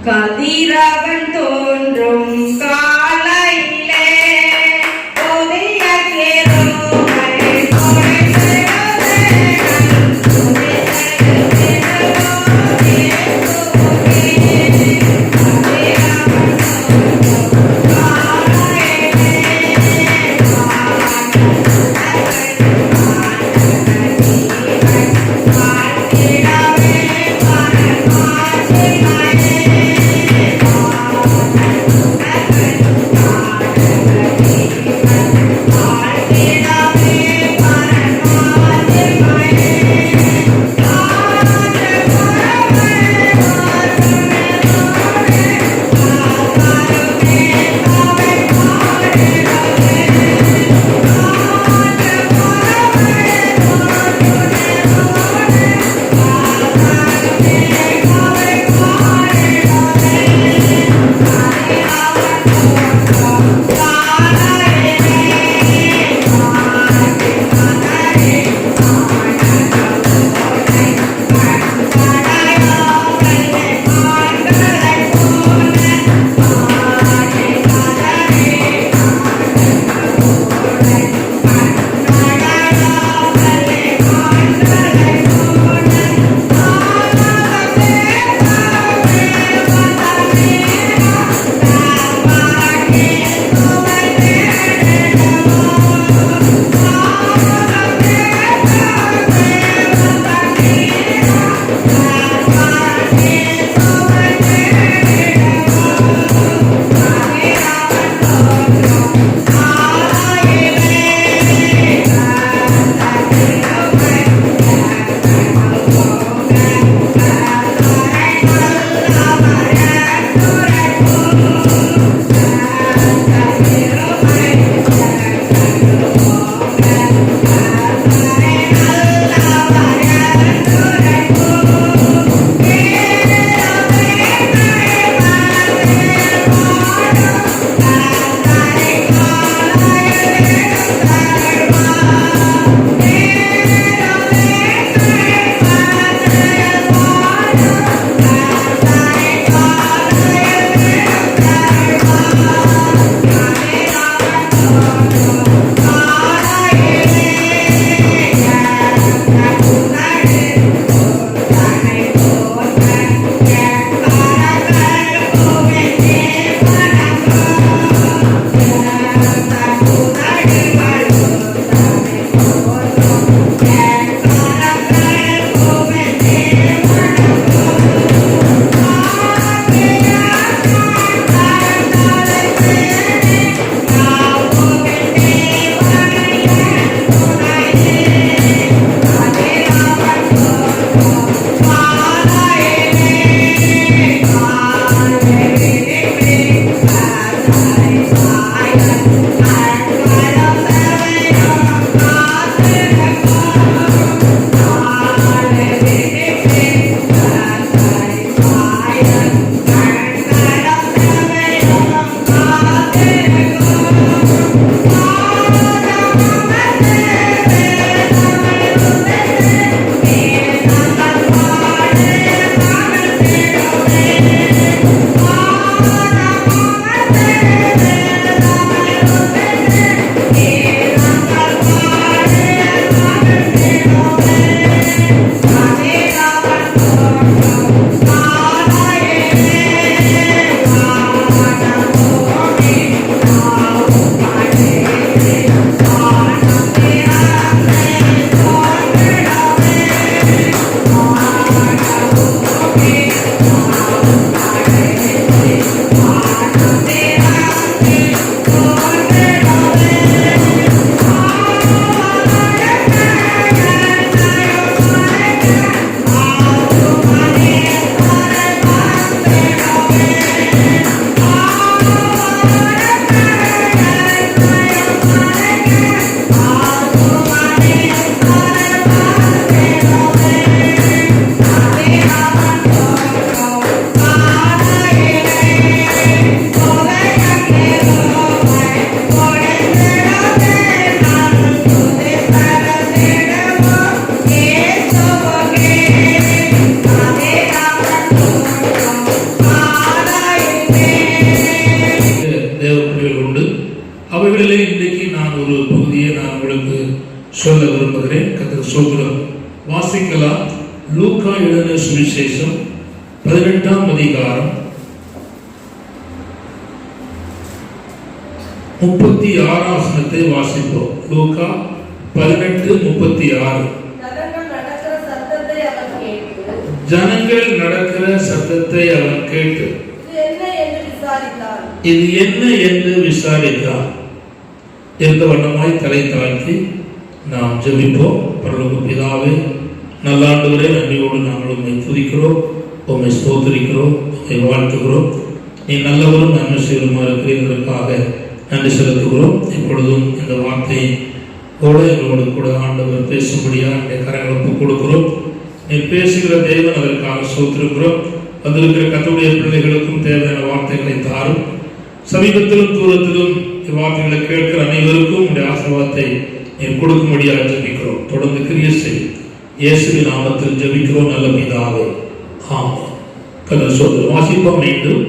கதிரவன் தோன்றும் காலையிலே புதிய கிருபை பொழிந்திடுதே. சொல்ல விரும்புகிறேன். கர்த்தர் ஸ்தோத்திரம். வாசிக்கலாம். லூக்கா எழுதின சுவிசேஷம் 18ஆம் அதிகாரம் 36ஆம் வசனத்தை வாசிப்போம். லூக்கா 18:36. ஜனங்கள் நடக்கிற சத்தத்தை அவன் கேட்டு இது என்ன என்று விசாரித்தான். எந்த வண்ணமாய் தலை தாழ்த்தி நாம் ஜெபிப்போம். பரலோக பிதாவே, நல்ல ஆண்டவரே, நன்றியோடு நாங்கள் உம்மை துதிக்கிறோம், உம்மை ஸ்தோத்திரிக்கிறோம், உம்மை வாழ்த்துகிறோம். நீ நல்லவரும் நன்மை செய்வருமா இருக்கிறதற்காக நன்றி செலுத்துகிறோம். இப்பொழுதும் இந்த வார்த்தையை எங்களோடு கூட ஆண்டவர் பேசும்படியாக என்னுடைய கரங்களை ஒப்புக் கொடுக்கிறோம். நீ பேசுகிற தேவன், அதற்காக ஸ்தோத்திரிக்கிறோம். வந்திருக்கிற கர்த்தருடைய பிள்ளைகளுக்கும் தேவையான வார்த்தைகளை தாரும். சமீபத்திலும் தூரத்திலும் இவ்வார்த்தைகளை கேட்கிற அனைவருக்கும் உடைய ஆசீர்வாதத்தை நீ கொடுக்கும்படியாக ஜெபிக்கிறோம். தொடர்ந்து கிரியை செய். இயேசுவின் நாமத்தில் ஜெபிக்கிறோம் நல்ல பிதாவே, ஆமென். கர்த்தர் சொல்லுங்க. வாசிப்போம் மீண்டும்.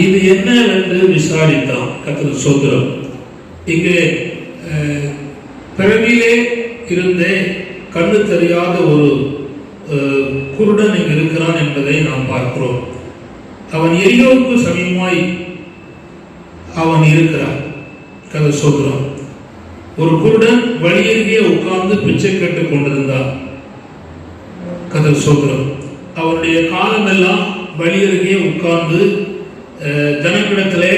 இது என்னவென்று விசாரித்தான். கர்த்தர் ஸ்தோத்திரம். இங்கே பிறவிலே இருந்தே கண்ணு தெரியாத ஒரு குருடன் இங்கு இருக்கிறான் என்பதை நாம் பார்க்கிறோம். அவன் எரியோவுக்கு சமீபமாய் அவன் இருக்கிறான். கர்த்தர் ஸ்தோத்திரம். ஒரு குருடன் வழியருகே உட்கார்ந்து பிச்சை கேட்டுக் கொண்டிருந்தான். கர்த்தர் ஸ்தோத்திரம். அவனுடைய காலமெல்லாம் வழியருகே உட்கார்ந்து ஜனங்களிடத்திலே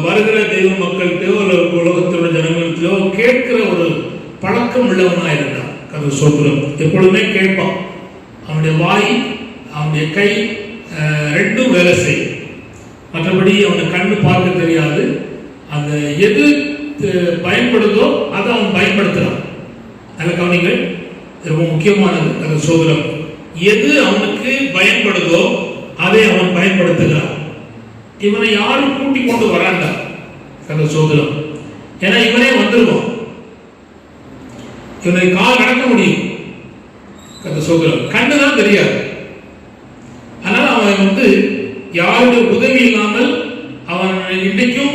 வருகிற தெய்வ மக்கள்கிட்டயோ உலகத்தோட ஜனங்களிடத்திலோ கேட்கிற ஒரு பழக்கம் உள்ளவனாக இருந்தான். கர்த்தர் ஸ்தோத்திரம். எப்பொழுதுமே கேட்பான். அவனுடைய வாய், அவனுடைய கை ரெண்டும் வேலை செய்யும். மற்றபடி அவனுக்கு கண்ணு பார்க்க தெரியாது. அந்த எது பயன்படுதோ அதை அவன் பயன்படுத்துறான். நல்ல கவனிங்கள், ரொம்ப முக்கியமானது. கர்த்தர் ஸ்தோத்திரம். எது அவனுக்கு பயன்படுதோ அதை அவன் பயன்படுத்துகிறான். இவனை யாரும் கூட்டி கொண்டு வராண்டா. கர்த்தர் ஸ்தோத்திரம். ஏன்னா இவனே வந்துருவான். இவனை கால் நடக்க முடியும். கர்த்தர் ஸ்தோத்திரம். கண்ணுதான் தெரியாது. அதனால அவன் யாருடைய உதவி இல்லாமல் அவன் இன்றைக்கும்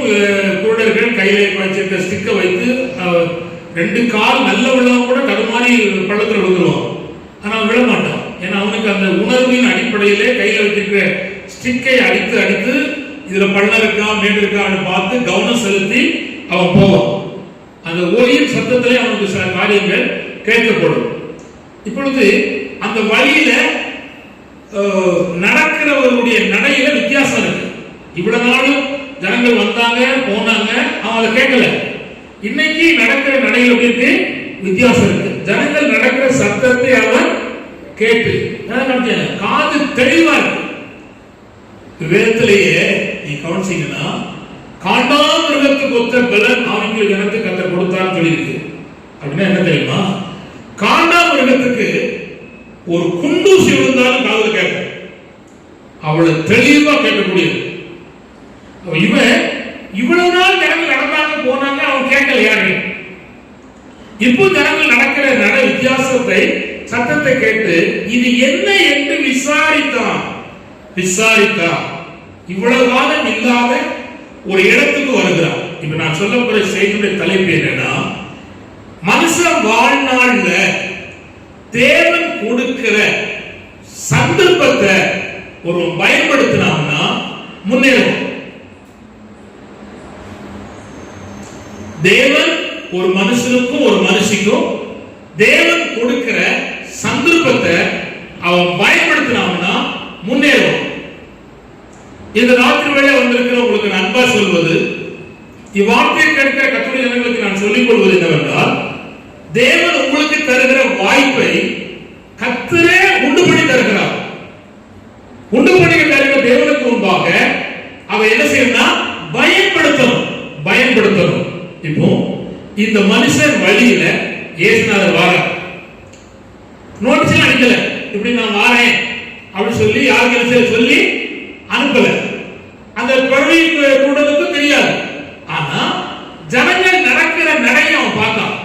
குருடர்கள் கையில வச்சிருக்க ஸ்டிக்கை வைத்து ரெண்டு கால் நல்ல உள்ளவன் கூட தடுமாறி பள்ளத்தில் விழுந்துருவான். ஆனால் விழ மாட்டான். ஏன்னா அவனுக்கு அந்த உணர்வின் அடிப்படையிலே கையில வச்சிருக்கிற ஸ்டிக்கை அடித்து அடித்து இதுல பள்ளம் இருக்கா மேடு இருக்கான்னு பார்த்து கவனம் செலுத்தி அவன் போவான். அந்த ஒளியின் சத்தத்திலே அவனுக்கு சில காரியங்கள் கேட்கப்படும். இப்பொழுது அந்த வழியில நடக்கிறவர்களுடைய நடையில வித்தியாசம் இருக்கு. இவ்வளவு நாளும் ஜனங்கள் வந்தாங்க போனாங்க, அவன் அதை கேட்கல. இன்னைக்கு நடக்கிற நடையில இருக்கு வித்தியாசம் இருக்கு. ஜனங்கள் நடக்கிற சத்தத்தை அவன் கேட்டு காது தெளிவா இருக்கு. வேதத்திலேயே நீ கவனிச்சீங்கன்னா காண்டாமிருகத்துக்கு ஒத்த பலன் ஆவிக்குரிய ஜனத்துக்கு கர்த்தர் கொடுத்தான்னு சொல்லியிருக்கு. அப்படின்னா என்ன தெரியுமா? காண்டாமிருகத்துக்கு ஒரு குண்டூசி விழுந்தாலும் காது கேட்கும். அவ்வளவு தெளிவா கேட்கக்கூடியது. இவன் இவ்வளவு நாள் ஜனங்கள் நடந்தாங்க போனாங்க, அவன் கேட்கல யாரு. இப்போ ஜனங்கள் நடக்கிற நட வித்தியாசத்தை சத்தத்தை கேட்டு இது என்ன என்று விசாரித்தான். இவ்வளவு காலம் இல்லாத ஒரு இடத்துக்கு வருகிறான். இப்ப நான் சொல்ல போற செய்தியுடைய தலைப்பு என்னன்னா, மனுஷன் வாழ்நாள்ல தேவன் கொடுக்கிற சந்தர்ப்பத்தை ஒரு பயன்படுத்தினான்னா முன்னேறும். தேவன் ஒரு மனுஷனுக்கும் ஒரு மனுஷிக்கும் தேவன் கொடுக்கிற சந்தர்ப்பத்தை அவன் பயன்படுத்தினான்னா முன்னேறும். இந்த ராத்திரி வேளை வந்திருக்கிற உங்களுக்கு அன்பா சொல்வது, இவ்வார்த்தையை கேட்கிற கர்த்தருடைய ஜனங்களுக்கு நான் சொல்லிக் கொள்வது என்னவென்றால், தேவன் உங்களுக்கு தருகிற வாய்ப்பை கர்த்தரே உண்டு பண்ணி தருகிறார். உண்டு பண்ணி தருகிற தேவனுக்கு முன்பாக அவ என்ன செய்யணும்னா பயன்படுத்தணும். இப்போ இந்த மனுஷன் வழியில இயேசுநாதர் வாரார். நோட்டீஸ் எல்லாம் அடிக்கல, இப்படி நான் வாரேன் அப்படின்னு சொல்லி யாருக்கு சொல்லி அனுப்பல. அந்த பறவை கூடதுக்கு தெரியாது. ஆனா ஜனங்கள் நடக்கிற நடையை அவன் பார்த்தான்.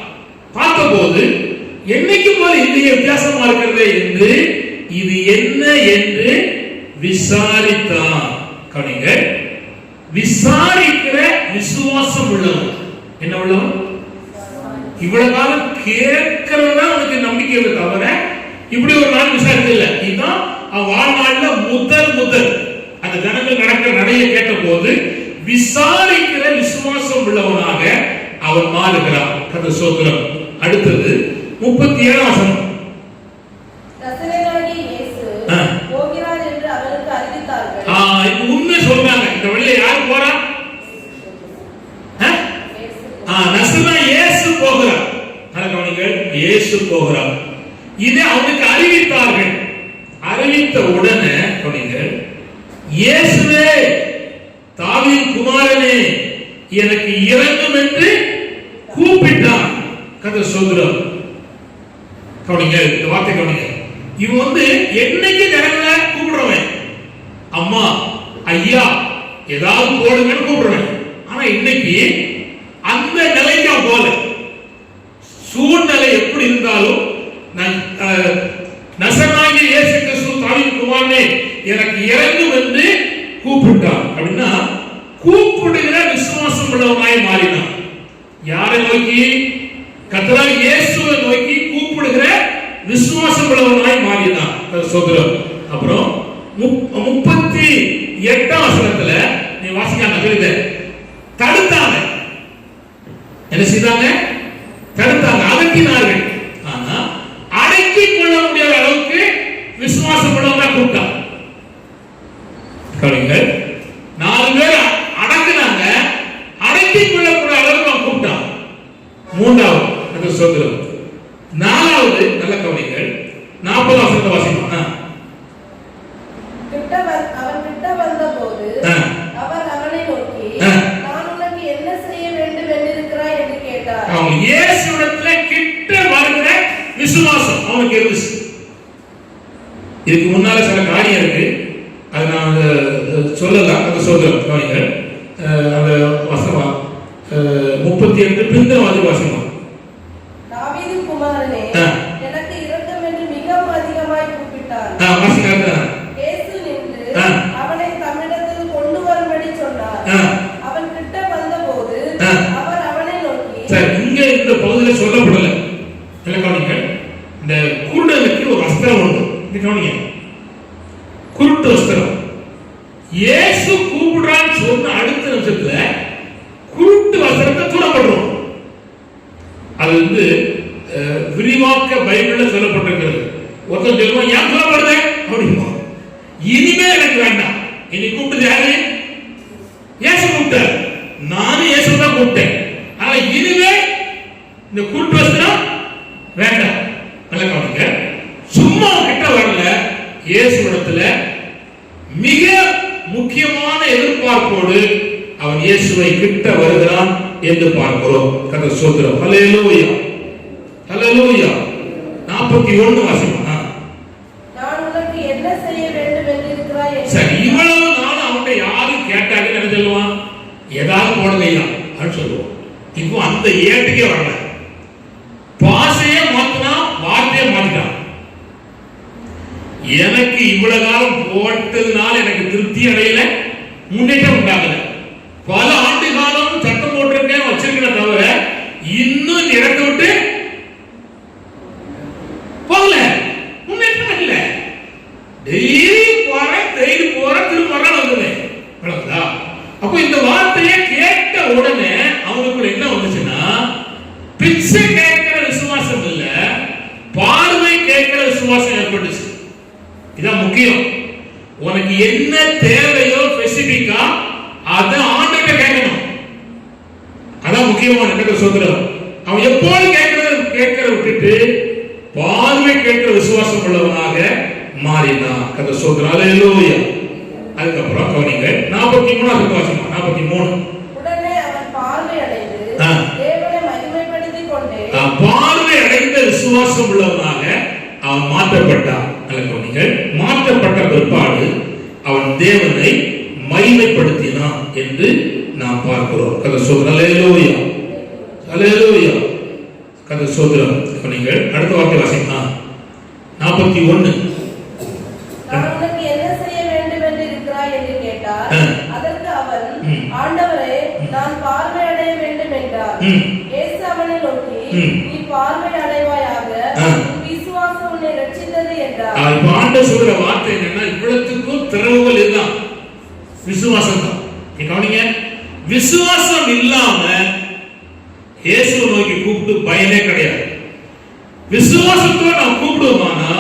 பார்த்தபோது என்னைக்கு போல இல்லையே வித்தியாசமா இருக்கிறது என்று இது என்ன என்று விசாரித்தான். கவனிங்க, விசாரிக்கிற விசுவாசம் உள்ளவன். என்ன உள்ளவன்? இவ்வளவு காலம் கேட்கிறதா அவனுக்கு நம்பிக்கை இல்லை தவிர இப்படி ஒரு நாள் விசாரிக்கல. இதுதான் அவன் வாழ்நாள்ல முதல் அந்த ஜனங்கள் நடக்கிற நடையை கேட்ட போது விசாரிக்கிற விசுவாசம் உள்ளவனாக அவன் மாறுகிறான். கர்த்தர் ஸ்தோத்திரம். அடுத்தது 37 வசனம். நசரேயனாகிய இயேசு போகிறார் என்று அவருக்கு அறிவித்தார்கள். இப்போ உண்மை சொல்றாங்க. இந்த வழியில யார் போறா? நசரேயனாகிய இயேசு போகிறார். கவனிங்கள், இயேசு போகிறார். இதை அவனுக்கு அறிவித்தார்கள். அறிவித்த உடனே கவனிங்கள், இயேசுவே தாவீதின் குமாரனே எனக்கு இரங்கும் என்று கூப்பிட்டான். கர்த்தர் ஸ்தோத்திரம். கவனிங்க, இந்த வார்த்தை கவனிங்க. இவன் என்னைக்கு ஜனங்களை கூப்பிடுறவன், அம்மா ஐயா ஏதாவது போடுங்கன்னு கூப்பிடுறவன். ஆனா இன்னைக்கு அந்த நிலைக்கு அவன் போல. சூழ்நிலை எப்படி இருந்தாலும் நசரேயனாகிய இயேசு கிறிஸ்து தாவீதின் குமாரனே எனக்கு இரங்கும் என்று கூப்பிட்டான். அப்படின்னா கூப்பிடுகிற விசுவாசம் உள்ளவனாய் மாறினான். யாரை நோக்கி? கர்த்தராகிய இயேசுவை நோக்கி கூப்பிடுகிற விசுவாசம் உள்ளவனாய் மாறினான். சோதரம். அப்புறம் 38 வசனத்துல நீ வாசிக்காம சொல்லுங்க. தடுத்தாங்க. என்ன செய்தாங்க? தடுத்தாங்க, அடக்கினார்கள். ஆனா அடக்கிக் கொள்ள முடியாத அளவுக்கு விசுவாசம் உள்ளவனா கூப்பிட்டான். கவனிங்கள், 4 பேர் அடக்குனாங்க, அடக்கிக் கொள்ளக்கூடிய அளவுக்கு அவன் கூப்பிட்டான். 3வது அந்த சோதரம். 4வது நல்ல கவனிங்கள், 40 வசனத்தை வாசிப்போம். அவன் கிட்ட வந்தபோது அவர் அவனை நோக்கி நான் உனக்கு என்ன செய்ய வேண்டும் என்றிருக்கிறாய் என்று கேட்டார். அவன் இயேசுவிடத்துல கிட்ட வருகிற விசுவாசம் அவனுக்கு இருந்துச்சு. இதுக்கு முன்னால சில காரியம் இருக்கு, அது நான் சொல்லலாம். அந்த சோதரம் கவனிங்கள், அந்த வசனம் 38 பிந்தவாதி வாசனம். தாவீதின் குமாரனே எனக்கு இரக்கம் என்று மிகவும் அதிகமாய் கூப்பிட்டார். இயேசு நின்று அவனை தம்மிடத்தில் கொண்டு வரும்படி சொன்னார். அவன் கிட்ட வந்தபோது அவர் அவனை நோக்கி. சரி, இங்க இந்த பகுதியில் சொல்லப்படல. என்ன கவனிங்க, இந்த குருடனுக்கு ஒரு வஸ்திரம் உண்டு. இந்த கவனிங்க, குருட்டு வஸ்திரம். இயேசு கூப்பிடுறான்னு சொன்ன அடுத்த நிமிஷத்துல குருட்டு வஸ்திரத்தை தூரப்படுறோம். அது விரிவாக்க பைபிள்ல சொல்லப்பட்டிருக்கிறது. ஒருத்தன் சொல்லுவான், ஏன் சொல்லப்படுது அப்படிமா, இனிமே எனக்கு வேண்டாம். இனி கூப்பிட்டு யாரு? இயேசு கூப்பிட்டார். நானும் இயேசு தான் கூப்பிட்டேன். ஆனா இனிமே இந்த குருட்டு வஸ்திரம் வேண்டாம். நல்ல கவனிங்க, சும்மா கிட்ட வரல. இயேசுவிடத்துல மிக முக்கியமான எதிர்பார்ப்போடு அவன் இயேசுவை கிட்ட வருகிறான் என்று பார்க்கிறோம். கர்த்தர் ஸ்தோத்திரம். ஹல்லேலூயா, ஹல்லேலூயா. 41 வாசிப்போம். நான் உனக்கு என்ன செய்ய வேண்டும் என்றிருக்கிறாய். சரி, இவ்வளவு நாள் அவன்கிட்ட யாரும் கேட்டாங்க என்ன சொல்லுவான்? ஏதாவது போடலையா அப்படின்னு சொல்லுவோம். இப்போ அந்த ஏட்டுக்கே வரல. பாசையே மாத்தினா, வார்த்தையே மாத்திட்டான். எனக்கு இவ்வளவு காலம் போட்டதுனால எனக்கு திருப்தி அடையல, முன்னேற்றம் உண்டாகல. பல ஆண்டு காலம் சட்டம் போட்டிருக்கேன் வச்சிருக்கேன் தவிர இன்னும் இடத்தை விட்டு போகல, முன்னேற்றம் இல்லை. டெய்லி போறேன், திரும்ப வந்துடுவேன். அப்போ இந்த வார்த்தையை கேட்ட உடனே அவனுக்குள்ள என்ன வந்துச்சுன்னா, பிச்சை கேட்கிற விசுவாசம் இல்ல, பார்வை கேட்கிற விசுவாசம் ஏற்பட்டுச்சு. இதான் முக்கியம். உனக்கு என்ன தேவையோ ஸ்பெசிபிக்கா அதை ஆண்டவர்கிட்ட கேட்கணும். அதான் முக்கியமான கர்த்தர் ஸ்தோத்திரம். அவன் எப்போது கேட்கிற விட்டுட்டு பார்வை கேட்கிற விசுவாசம் உள்ளவனாக மாறினான். கர்த்தர் ஸ்தோத்திரம். ஹல்லேலூயா. அதுக்கப்புறம் கவனிங்க, 43 வாசிப்போம். 43. உடனே அவன் பார்வை அடைந்து தேவனை மகிமைப்படுத்திக் கொண்டே பார்வை அடைந்த விசுவாசம் உள்ளவனாக அவன் மாற்றப்பட்டான். மாற்றப்பட்ட பிற்பாடு அவன் தேவனை மகிமைப்படுத்தினான் என்று நாம் பார்க்கிறோம். கர்த்தர் ஸ்தோத்திரம். ஹல்லேலூயா, ஹல்லேலூயா. கர்த்தர் ஸ்தோத்திரம். நீங்கள் அடுத்த வார்த்தை வாசிக்கலாம். 41. நான் உனக்கு என்ன செய்ய வேண்டும் என்று இருக்கிறாய் என்று கேட்டார். அதற்கு அவன் இயேசு அவனை நோக்கி, நீ பார்வை அடைவாயாக, உன் விசுவாசம் உன்னை ரட்சித்தது என்றார். ஆண்டவர் சொல்ற வார்த்தை என்னன்னா, இவ்வளவுக்கும் திறவுகள் இதுதான், விசுவாசம் தான். நீங்க கவனிங்க, விசுவாசம் இல்லாம இயேசுவை நோக்கி கூப்பிட்டு பயனே கிடையாது. விசுவாசத்தோட நாம் கூப்பிடுவோமானா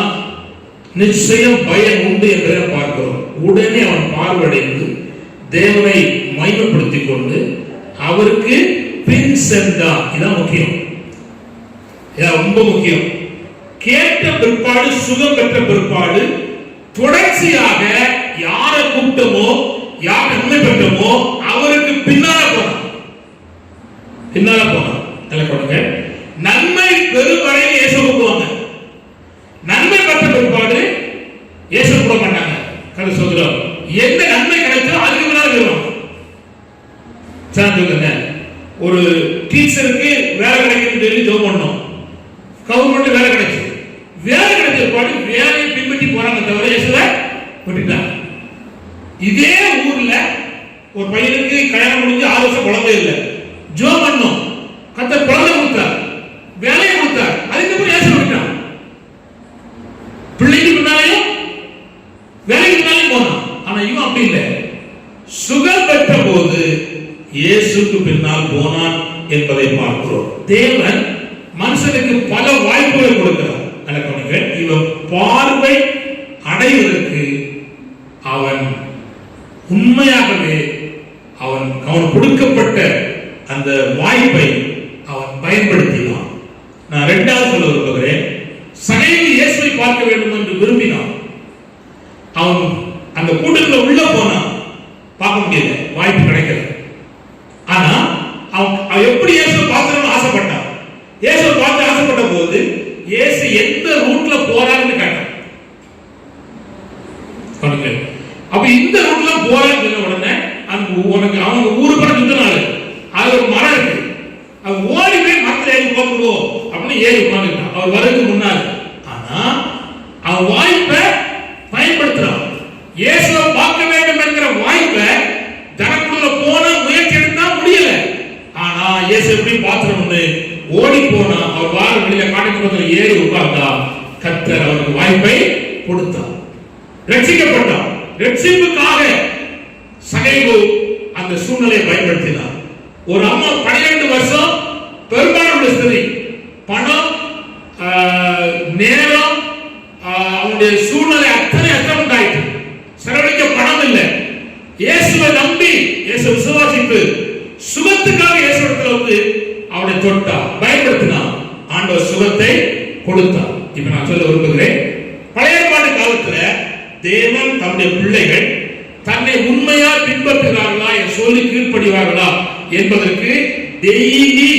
நிச்சயம் பயம் உண்டு என்பதை பார்க்கிறோம். உடனே அவன் பார்வையடைந்து தேவனை மையப்படுத்திக் கொண்டு அவருக்கு பின் சென்றான். இதான் முக்கியம், இதான் ரொம்ப முக்கியம். கேட்ட பிற்பாடு, சுகம் பெற்ற பிற்பாடு தொடர்ச்சியாக யாரை கூப்பிட்டோமோ, யார் நன்மை பெற்றோமோ அவருக்கு பின்னால போனான். நன்மை பெறும் வரை இயேசு கூப்பிடுவாங்க, நன்மை பெற்ற பிற்பாடு இயேசு கூப்பிட மாட்டாங்க. கரெக்ட் சொல்றோம். எந்த நன்மை கிடைச்சோ அதுக்கு முன்னாடி வருவாங்க. சொல்லுங்க, ஒரு டீச்சருக்கு வேலை கிடைக்குன்னு சொல்லி ஜோம் பண்ணோம், கவர்மெண்ட் வேலை கிடைச்சு, வேலை கிடைச்ச பிற்பாடு வேலையை பின்பற்றி போறாங்க தவிர இயேசுவை விட்டுட்டாங்க. இதே ஊர்ல ஒரு பையனுக்கு கல்யாணம் முடிஞ்சு 6 வருஷம் குழந்தை இல்லை, ஜோம் பண்ணோம், கர்த்தர் குழந்தை கொடுத்தார், வேலையை கொடுத்தார், அதுக்கப்புறம் இயேசு விட்டுட்டான். பிள்ளைக்கு பின்னாலையும் வேலைக்கு பின்னாலையும் போனான். ஆனா இவன் அப்படி இல்லை, சுகம் பெற்ற போது இயேசுக்கு பின்னால் போனான் என்பதை பார்க்கிறோம். தேவன் மனுஷனுக்கு பல வாய்ப்புகளை கொடுக்கிறார். இவன் பார்வை அடைவதற்கு அவன் உண்மையாகவே அவன் கொடுக்கப்பட்ட அந்த வாய்ப்பை அவன் பயன்படுத்தினான். நான் 2வது சொல்ல விரும்புகிறேன். சகைவு இயேசுவை பார்க்க வேண்டும் என்று விரும்பினான். அவன் அந்த கூட்டத்துல உள்ள போனான், பார்க்க முடியல, வாய்ப்பு கிடைக்கல. ஆனா அவன் எப்படி இயேசுவை பார்க்கணும்னு ஆசைப்பட்டான். இயேசுவை பார்த்து ஆசைப்பட்ட போது இயேசு எந்த ரூட்ல போறாருன்னு கேட்டான். அப்ப இந்த ரூட்ல போறான்னு சொன்ன உடனே உனக்கு அவங்க ஊரு படம் சுத்தினாரு, அது ஒரு மரம் இருக்கு, அவன் ஓடி போய் மரத்துல ஏறி உட்காந்துடுவோம் அப்படின்னு ஏறி உட்காந்துட்டான் அவர் வரதுக்கு முன்னாடி. ஆனா அவன் வாய்ப்பை பயன்படுத்துறான். இயேசுவை பார்க்க வேண்டும் என்கிற வாய்ப்பை ஜனக்குள்ள போன முயற்சி எடுத்தா முடியல. ஆனா இயேசு எப்படி பாத்திரம்னு ஓடி போனா, அவர் வார வெளியில காட்டுக்கு ஏறி உட்கார்ந்தா கர்த்தர் அவருக்கு வாய்ப்பை கொடுத்தார், ரட்சிக்கப்பட்டான். ரட்சிப்புக்காக சகைவு அந்த சூழ்நிலையை பயன்படுத்தினார். ஒரு அம்மா 12 வருஷம் பெரும்பாலான ஸ்திரீ, பணம், நேரம், அவனுடைய சூழ்நிலை அத்தனை அற்றமுண்டாயிற்று, செலவழிக்க பணம் இல்லை. இயேசுவை நம்பி, இயேசு விசுவாசித்து சுகத்துக்காக இயேசு இடத்துல வந்து அவனை தொட்டார், பயன்படுத்தினார். ஆண்டவர் சுகத்தை கொடுத்தார். இப்ப நான் சொல்ல விரும்புகிறேன், பழைய ஏற்பாட்டு காலத்துல தேவன் தம்முடைய பிள்ளைகள் தன்னை உண்மையா பின்பற்றுகிறார்களா, என் சொல்லி கீழ்ப்படிவார்களா என்பதற்கு டெய்லி,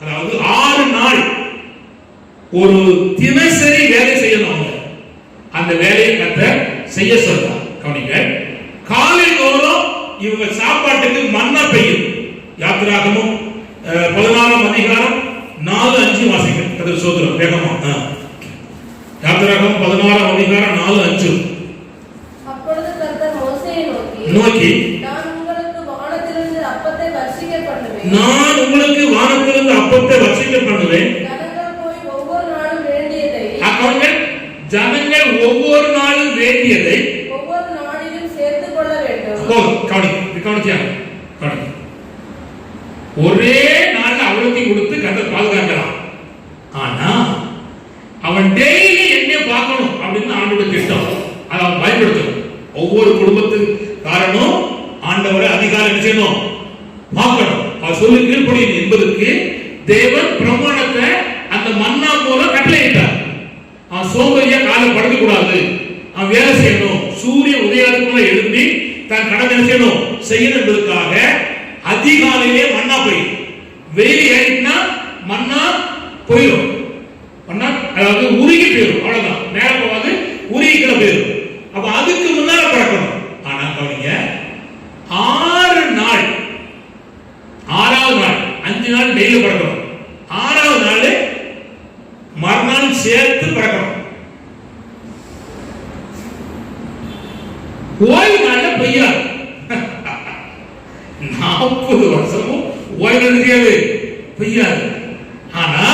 அதாவது 6 நாள் ஒரு தினசரி வேலை செய்யணும். அந்த வேலையை கர்த்தர் செய்ய சொல்றார். கவனிங்க, காலை தோறும் இவங்க சாப்பாட்டுக்கு மன்னா பெய்யும். யாத்திராகமும் 16ஆம் அதிகாரம் 4-5 வாசிக்க கர்த்தர் சோதரம் வேகமா. யாத்திராகமம் 16ஆம் அதிகாரம் 4-5. அப்பொழுது கர்த்தர் மோசேயை நோக்கி, நான் உங்களுக்கு வானத்திலிருந்து அப்பத்தை வர்ஷிக்க பண்ணுவேன். ஜனங்கள் ஒவ்வொரு நாளும் வேண்டியதை ஒவ்வொரு நாளிலும் சேர்த்துக் கொள்ள வேண்டும். கவனிச்சாங்க. ஒரே நாள் அவ்வளோத்தையும் கொடுத்து கர்த்தர் பாதுகாக்கலாம். ஆனா அவன் டெய்லி என்ன பார்க்கணும் அப்படின்னு ஆண்டோட திட்டம். அதை அவன் பயன்படுத்தணும். ஒவ்வொரு குடும்பத்துக்காரனும் ஆண்டவரை அதிகாரம் செய்யணும், பார்க்கணும், அவர் சொல்லி கீழ்ப்படியணும் என்பதற்கு தேவன் பிரமாணத்தை அந்த மன்னா மூலம் கட்டளையிட்டார். அவன் சோம்பேறியா காலை படுக்க கூடாது, அவன் வேலை செய்யணும், சூரிய உதயத்துக்குள்ள எழுப்பி தன் கடமை செய்யணும் என்பதற்காக அதிகாலையிலே மன்னா போயிடும். வெயில் ஏறினா மன்னா போயிடும், மன்னா அதாவது உருகி போயிடும், அவ்வளவுதான், நேரம் போகாது, உருகிக்கிற போயிடும். அப்ப அதுக்கு முன்னால பறக்கணும். ஆனா கவனிங்க, 6 நாள், 6வது நாள், 5 நாள் டெய்லி பறக்கணும், 6வது நாள் மறுநாள் சேர்த்து பறக்கணும். ஓய்வு நாள்ல பெய்யாது. 40 வருஷமும் ஓய்வு செய்யாது. பெய்யாது. ஆனா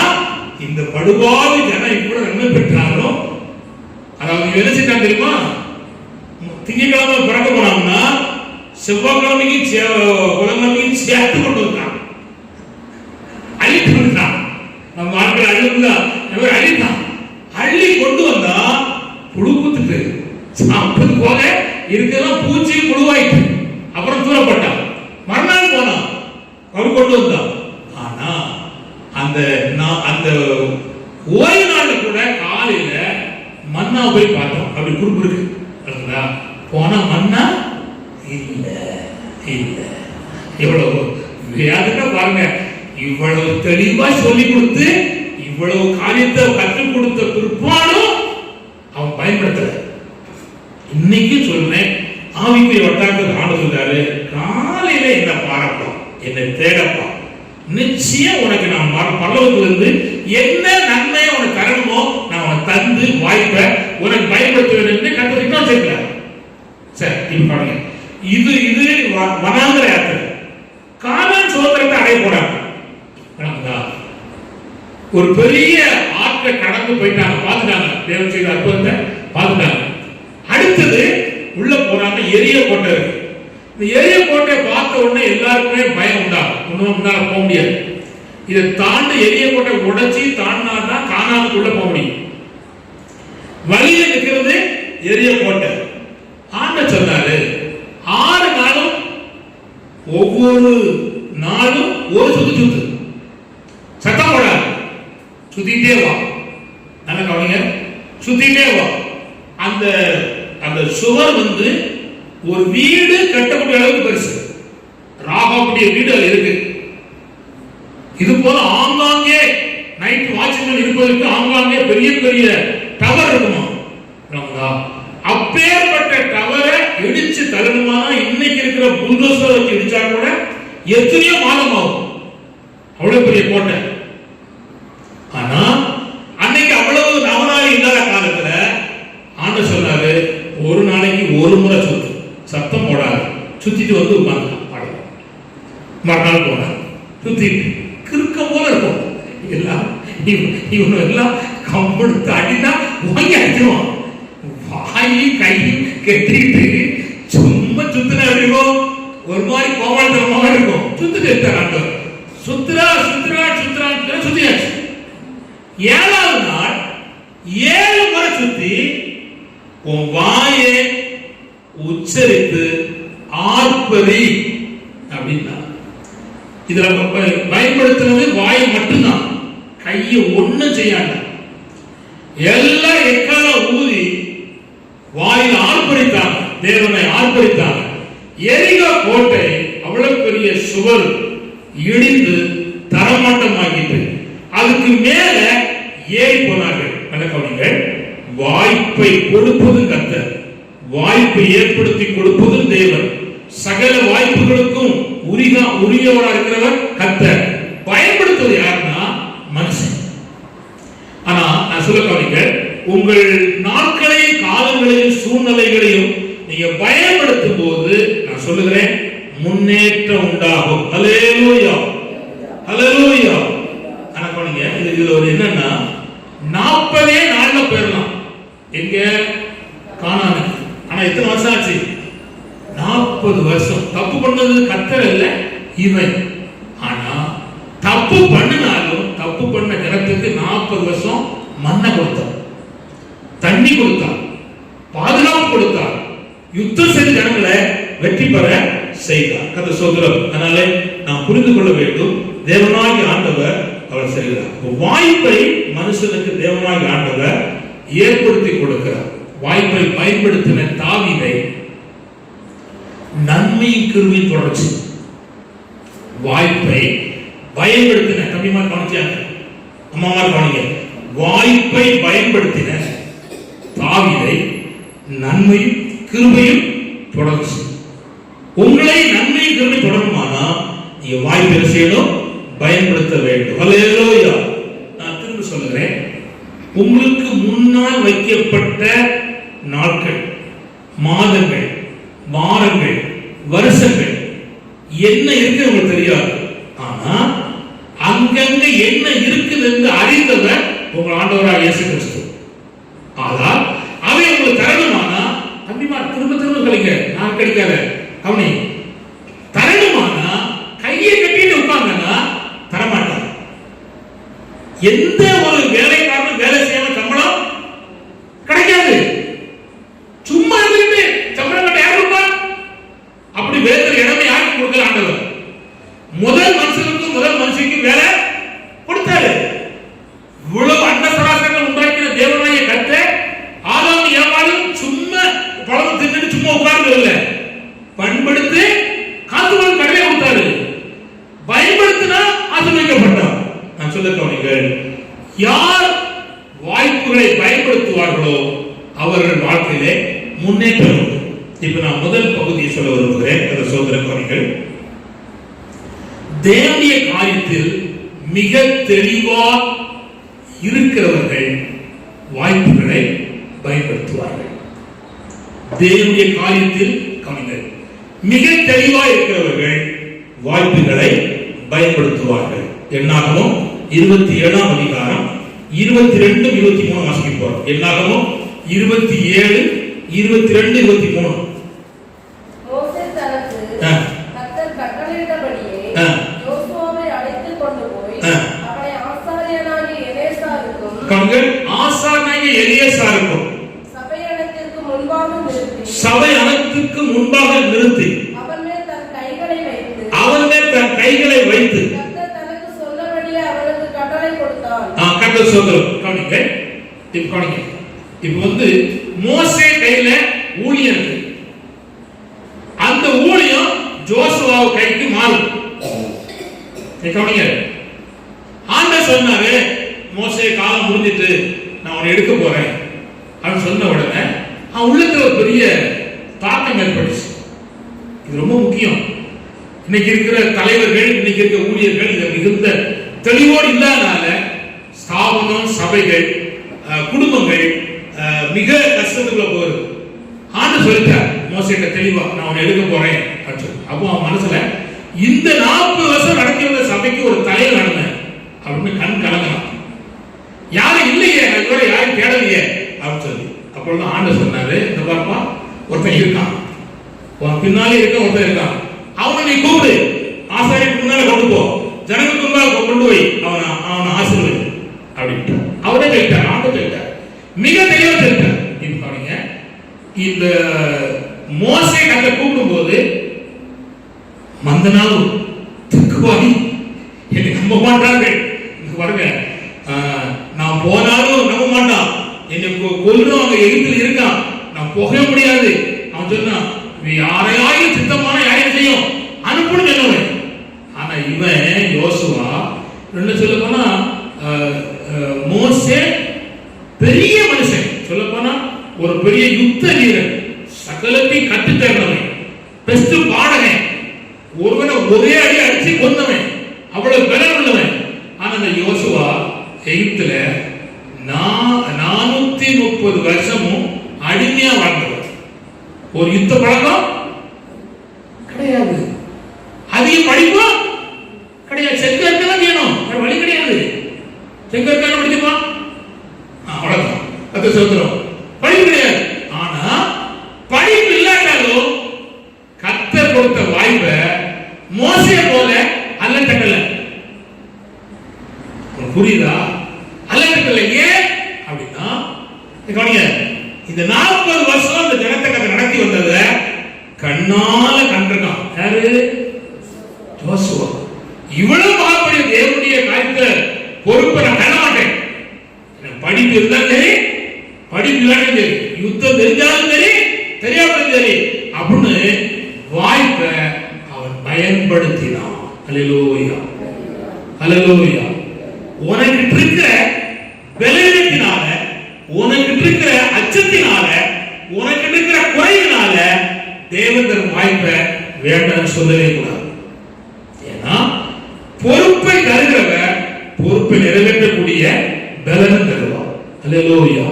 இந்த படுபாவி ஜனம் இவ்வளவு நன்மை பெற்றாலும், அதாவது என்ன செஞ்சாங்க தெரியுமா? திங்கட்கிழமை பிறக்க போனாங்கன்னா செவ்வாய்க்கிழமைக்கு புதன்கிழமைக்கு சேர்த்து கொண்டு வந்தான், அள்ளிட்டு வந்தான். நம்ம ஆட்கள் அழுந்தா அள்ளிட்டான். அள்ளி கொண்டு வந்தா புழு பூத்துட்டு சாப்பிட்டு போக இருக்கிறதெல்லாம் பூச்சி புழுவாயிட்டு அப்புறம் தூரப்பட்டான். மறுநாள் போனான், அவர் கொண்டு வந்தான். ஆனா அந்த ஓய்வு நாள்ல கூட காலையில மன்னா போய் பார்த்தோம். அப்படி குறுக்கு போனா மன்னா இல்ல இல்ல. எவ்வளவு வேதனை பாருங்க. இவ்வளவு தெளிவா சொல்லி கொடுத்து இவ்வளவு காரியத்தை கற்றுக் கொடுத்த பிற்பாடும் அவன் பயன்படுத்தல. இன்னைக்கு சொல்றேன், ஆவிக்குரிய வட்டாரத்தில் ஆண்டு சொல்றாரு, காலையில என்ன பாரப்பா, என்னை தேடப்பா, நிச்சயம் உனக்கு நான் பரலோகத்திலிருந்து என்ன நன்மை உனக்கு தரணுமோ நான் உனக்கு தந்து வாய்ப்பை உனக்கு பயன்படுத்துவேன் என்று கற்றுக்கிட்டோம். சரிங்களா? சரி, இப்ப பாருங்க. இது வனாந்திர யாத்திரை. கானான் சுதந்திரத்தை அடைய போறாங்க. ஒரு பெரிய ஆற்றை கடந்து போயிட்டாங்க, பார்த்துட்டாங்க, தேவன் செய்த அற்புதத்தை பார்த்துட்டாங்க. அடுத்தது உள்ள போறாங்க, எரிய கோட்டை இருக்கு. இந்த எரிய கோட்டை பார்த்த உடனே எல்லாருக்குமே பயம் உண்டாகும், ஒன்றும் முன்னால போக முடியாது. இதை தாண்டி எரிய கோட்டை உடைச்சி தாண்டினா தான் கானானுக்குள்ள போக முடியும். வழியில நிற்கிறது எரிய கோட்டை. ஆண்டவர் சொன்னாரு, 6 நாளும் ஒவ்வொரு நாளும் ஒரு சுத்து சத்தம் போடாது, சுத்திட்டே வா. நல்ல கவனிங்க, சுத்திட்டே வா. அந்த சுவர் ஒரு வீடு கட்டக்கூடிய அளவுக்கு பெருசு. ராகாவுடைய வீடு அது இருக்கு. இது போல ஆங்காங்கே நைட் வாட்ச்மேன் இருப்பதற்கு ஆங்காங்கே பெரிய பெரிய டவர் இருக்குமா? அப்பேற்பட்ட டவரை இடிச்சு தரணுமா? இன்னைக்கு இருக்கிற புல்டோசர் வச்சு இடிச்சா கூட எத்தனையோ மாதம் ஆகும். அவ்வளவு பெரிய கோட்டை. ஆனா அன்னைக்கு அவ்வளவு நவநாளி இல்லாத காலத்துல ஆண்டவர் சொன்னாரு, ஒரு நாளைக்கு ஒரு முறை சுத்து, சத்தம் போடாது, சுத்திட்டு உட்கார்ந்து மறுநாள் போன சுத்திட்டு கிறுக்கம் போல இருக்கும். எல்லாம் இவங்க எல்லாம் கம்பெடுத்து அடினா வாங்கி அடிச்சிருவான். வாயும் கையும் கெட்டிட்டு சும்மா சுத்தின இருக்கும், ஒரு மாதிரி கோபாலத்தனமாக இருக்கும். சுத்திட்டு எடுத்தாங்க, சுத்துறா சுத்துறா சுத்துறா சுத்தியாச்சு. 7வது நாள் 7 முறை சுத்தி உன் வாயை உச்சரித்து ஆர்ப்பரி அப்படின்னா. இதுல பயன்படுத்துறது வாயை மட்டும்தான், கையை ஒண்ணும் செய்யாத. எல்லாம் எக்கால ஊதி வாயில் ஆர்ப்பரித்தாங்க, தேவனை ஆர்ப்பரித்தாங்க. எரிகோ கோட்டை அவ்வளவு பெரிய சுவர் இடிந்து தரமாட்டமாகிட்டு அதுக்கு மேல ஏறி போனார்கள். கவனிங்கள், வாய்ப்பை கொடுப்பது கர்த்தர், வாய்ப்பை ஏற்படுத்தி கொடுப்பது தேவன். சகல வாய்ப்புகளுக்கும் உரியவராக இருக்கிறவர் கர்த்தர். பயன்படுத்துவது யாருன்னா மனுஷன். ஆனா நான் சொல்ல கவனிங்கள், உங்கள் நாட்களையும் காலங்களையும் சூழ்நிலைகளையும் நீங்க பயன்படுத்தும் போது நான் சொல்லுகிறேன், முன்னேற்றம் உண்டாகும். அல்லேலூயா, அல்லேலூயா. ஆனா கவனிங்க, இதுல ஒரு என்னன்னா 40 நாள்ல போயிடலாம் எங்க கானானுக்கு. ஆனா எத்தனை வருஷம் ஆச்சு? 40 வருஷம். தப்பு பண்ணது கர்த்தர் இல்ல, இவன். ஆனா தப்பு பண்ணினாலும் தப்பு பண்ண ஜனத்துக்கு 40 வருஷம் மண்ணை கொடுத்தார், தண்ணி கொடுத்தார், பாதுகாப்பு கொடுத்தார், யுத்தம் செய்த ஜனங்களை வெற்றி பெற செய்தார். கர்த்தர் ஸ்தோத்திரம். அதனால நாம் புரிந்து கொள்ள வேண்டும், தேவனாகிய ஆண்டவர் அவர் செய்கிறார். வாய்ப்பை மனுஷனுக்கு தேவனாகிய ஆண்டவர் ஏற்படுத்தி கொடுக்கிறார். வாய்ப்பை பயன்படுத்தின தாவீதை நன்மையின் கிருபையின் தொடர்ச்சி. வாய்ப்பை பயன்படுத்தின கம்மிமா கவனிச்சாங்க, அம்மாமா கவனிங்க, வாய்ப்பை பயன்படுத்தின தாவீதை நன்மையும் கிருபையும் தொடர்ச்சி. உங்களை நன்மையும் கிருபை தொடருமானா நீங்க வாய்ப்பை செய்யணும், பயன்படுத்த வேண்டும். அல்லேலூயா. நான் திரும்ப சொல்லுகிறேன், உங்களுக்கு முன்னால் வைக்கப்பட்ட நாட்கள், மாதங்கள், வாரங்கள், வருஷங்கள் என்ன இருக்கு உங்களுக்கு தெரியாது. ஆனா அங்க அங்கங்க என்ன இருக்குது என்று அறிந்தவர் உங்கள் ஆண்டவராக இயேசு கிறிஸ்து. ஆனால் அவை உங்களுக்கு தரணுமானா, தம்பிமா திரும்ப திரும்ப சொல்லுங்க, நான் கிடைக்காத அவனி தரணுமானா கையை கட்டிட்டு உட்கார்ந்தா தரமாட்டான். எந்த ஒரு வேலைக்காரனும் வேலை செய்யாம சம்பளம் கிடைக்காது. சும்மா இருந்துட்டு சம்பளம் கட்ட யாரு இருப்பா? அப்படி வேறு இடமே யாருக்கு கொடுக்கல ஆண்டவர். முதல் மனுஷனுக்கும் முதல் மனுஷனுக்கும் வேலை கொடுத்தாரு. இவ்வளவு அண்ட சராசரங்கள் உண்டாக்கின தேவனாய கத்த ஆதாம் ஏவாளும் சும்மா பழம் தின்னுட்டு சும்மா உட்கார்ந்து இல்லை, பண்படுத்தி காத்துவன் கடலை கொடுத்தாரு. பயன்படுத்தினா ஆசீர்வதிக்கப்பட்டார். நான் சொல்ல கவனிங்கள், யார் வாய்ப்புகளை பயன்படுத்துவார்களோ அவர்கள் வாழ்க்கையிலே முன்னேற்றம். இப்ப நான் முதல் பகுதியை சொல்ல விரும்புகிறேன். அந்த சோதர கவனிகள், தேவனுடைய காரியத்தில் மிக தெளிவா இருக்கிறவர்கள் வாய்ப்புகளை பயன்படுத்துவார்கள். தேவனுடைய காரியத்தில் கவனிங்கள், மிக தெளிவா இருக்கிறவர்கள் வாய்ப்புகளை பயன்படுத்துவார்கள். என்னாகமம் 27ஆம் அதிகாரம் 22 23 வாசிப்போம். என்னாகமம் 27 22 23. மோசே தனக்கு கர்த்தர் கட்டளையிட்டபடியே யோசுவாவை அழைத்துக் கொண்டு போய் அவனை ஆசாரியனாகிய எலியாசாருக்கும் சபை அனைத்திற்கு முன்பாக நிறுத்தி அவன் மேல் தன் கைகளை வைத்து கர்த்தர் தனக்கு சொன்னபடியே அவனுக்கு கட்டளை கொடுத்தான். கர்த்தர் சொல்றார். கவனிங்க, இப்போ வந்து மோசே கையில ஊழியம் இருக்கு. அந்த ஊழியம் ஜோசுவா கைக்கு மாறும். கவனிங்க, ஆண்டவர் சொன்னாரு, மோசே காலம் முடிஞ்சிட்டு நான் உன்னை எடுக்க போறேன் அப்படின்னு சொன்ன உடனே அவன் உள்ளத்துல ஒரு பெரிய தாக்கம் ஏற்பட்டுச்சு. இது ரொம்ப முக்கியம். இன்னைக்கு இருக்கிற தலைவர்கள், இன்னைக்கு இருக்கிற ஊழியர்கள் இதை மிகுந்த தெளிவோடு இல்லாதனால ஸ்தாபனம், சபைகள், குடும்பங்கள் மிக கஷ்டத்துக்குள்ள போகுது. ஆண்டவர் சொல்லிட்டார் மோசேட்ட தெளிவா, நான் உன்னை எடுக்க போறேன் அப்படின்னு சொல்லி. அப்போ அவன் மனசுல இந்த 40 வருஷம் நடக்கிற சபைக்கு ஒரு தலைவர் நடந்தேன் அப்படின்னு கண் கலங்கலாம். யாரும் இல்லையே, அதோட யாரும் தேடலையே அப்படின்னு சொல்லி. அப்பொழுது ஆண்டவர் சொன்னாரு, இந்த பாருப்பா, ஒருத்தன் இருக்கான், உன் பின்னாலே இருக்க ஒருத்தன் இருக்கான், அவனை நீ கூப்பிடு, ஆசாரியனுக்கு முன்னால கொண்டு போ, ஜனங்களுக்கு முன்பாக கொண்டு போய் அவனை ஆசீர்வதி அப்படின்ட்டு அவரே கேட்டார். ஆண்டவர் கேட்டார், மிக தெளிவா கேட்டார். இப்ப பாருங்க, இந்த மோசே கட்ட கூப்பிடும் போது மந்த நாள் திக்குவாடி என்னை நம்ப மாட்டார்கள். பாருங்க, நான் போனாலும் நம்ப மாட்டான், என்னை கொல்லும், அங்க எகிப்தில் இருக்கான், நான் போக முடியாது. அவன் சொன்னான், யாரையாயும் சித்தமான யாரையும் செய்யும் அனுப்புன்னு சொன்னவன். ஆனா இவன் யோசுவா என்ன சொல்ல போனா, மோசே பெரிய மனுஷன், சொல்ல போனா ஒரு பெரிய யுத்த வீரன், சகலத்தையும் கட்டு தேர்ந்தவன், பெஸ்ட் பாடகன், ஒருவனை ஒரே அடி அடிச்சு கொண்டவன், அவ்வளவு பலம் உள்ளவன். ஆனா அந்த யோசுவா எகிப்துல 430 வருஷமும் அடிமையா வாழ்ந்தவர். ஒரு யுத்த பழக்கம் கிடையாது, அதிக படிப்பும் கிடையாது. செங்கற்கெல்லாம் வேணும், வழி கிடையாது. செங்கற்கான படிக்குமா, அவ்வளவுதான், அது சொல்றோம், படிப்பு கிடையாது. ஆனா படிப்பு இல்லாட்டாலும் கர்த்தர் கொடுத்த வாய்ப்பை மோசே போல அல்லட்டக்கல. புரியுதா? அல்லட்டக்கல. ஏன் அப்படின்னா, இந்த 40 வருஷம் இந்த ஜனத்தை கதை நடத்தி வந்தத கண்ணால கண்டிருக்கான். யாரு? யோசுவா. இவ்வளவு மகாபெரிய தேவனுடைய காரியத்தை பொறுப்பை நான் பண்ண மாட்டேன். படிப்பு இருந்தாலும் சரி, படிப்பு இல்லாலும் சரி, யுத்தம் தெரிஞ்சாலும் சரி, தெரியாமலும் சரி அப்படின்னு வாய்ப்பை அவன் பயன்படுத்தினான். அல்லேலூயா, அல்லேலூயா. உனக்கு இருக்கிற பலவீனத்தினால, உனக்கு இருக்கிற அச்சத்தினால, உனக்கு இருக்கிற குறைவினால தேவன் தரும் வாய்ப்பை வேண்டாம் சொல்லவே கூடாது. ஏன்னா பொறுப்பை தருகிறவர் பொறுப்பை நிறைவேற்றக்கூடிய பலன் தருவார். அல்லேலூயா,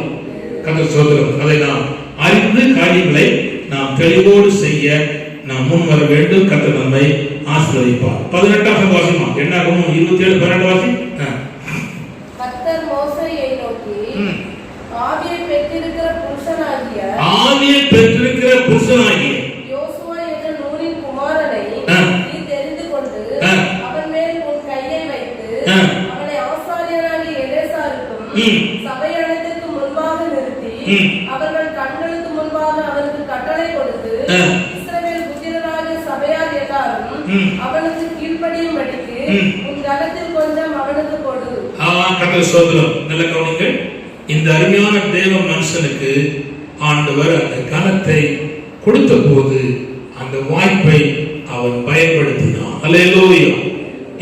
கர்த்தர் ஸ்தோத்திரம். அதை நாம் அறிந்து காரியங்களை நாம் தெளிவோடு செய்ய நாம் முன் வர வேண்டும். கர்த்தர் நம்மை ஆசீர்வதிப்பார். 18 வாசிமா என்னாகும் 27 12 வாசி. கர்த்தர் மோசேயை நோக்கி ஆவியை பெற்றிருக்கிற புருஷனாகிய யோசுவா என்ற நூனின் குமாரனை நீ தெரிந்து கொண்டு அவன் மேல் உன் கையை வைத்து அவனை ஆசாரியனாகிய எலெசாருக்கும் சபையனைத்திற்கு முன்பாக நிறுத்தி அவர்கள் கண்களுக்கு முன்பாக அவனுக்கு கட்டளை கொடுத்து இஸ்ரவேல் புத்திரராகிய சபையார் எல்லாரும் அவனுக்கு கீழ்ப்படியும்படிக்கு உன் கரத்தில் கொஞ்சம் அவனுக்கு கொடு. கர்த்தர் ஸ்தோத்திரம். நல்ல கவனிங்கள். இந்த அருமையான தேவ மனுஷனுக்கு ஆண்டவர் அந்த கனத்தை கொடுத்த போது அந்த வாய்ப்பை அவன் பயன்படுத்தினான். அல்லேலூயா.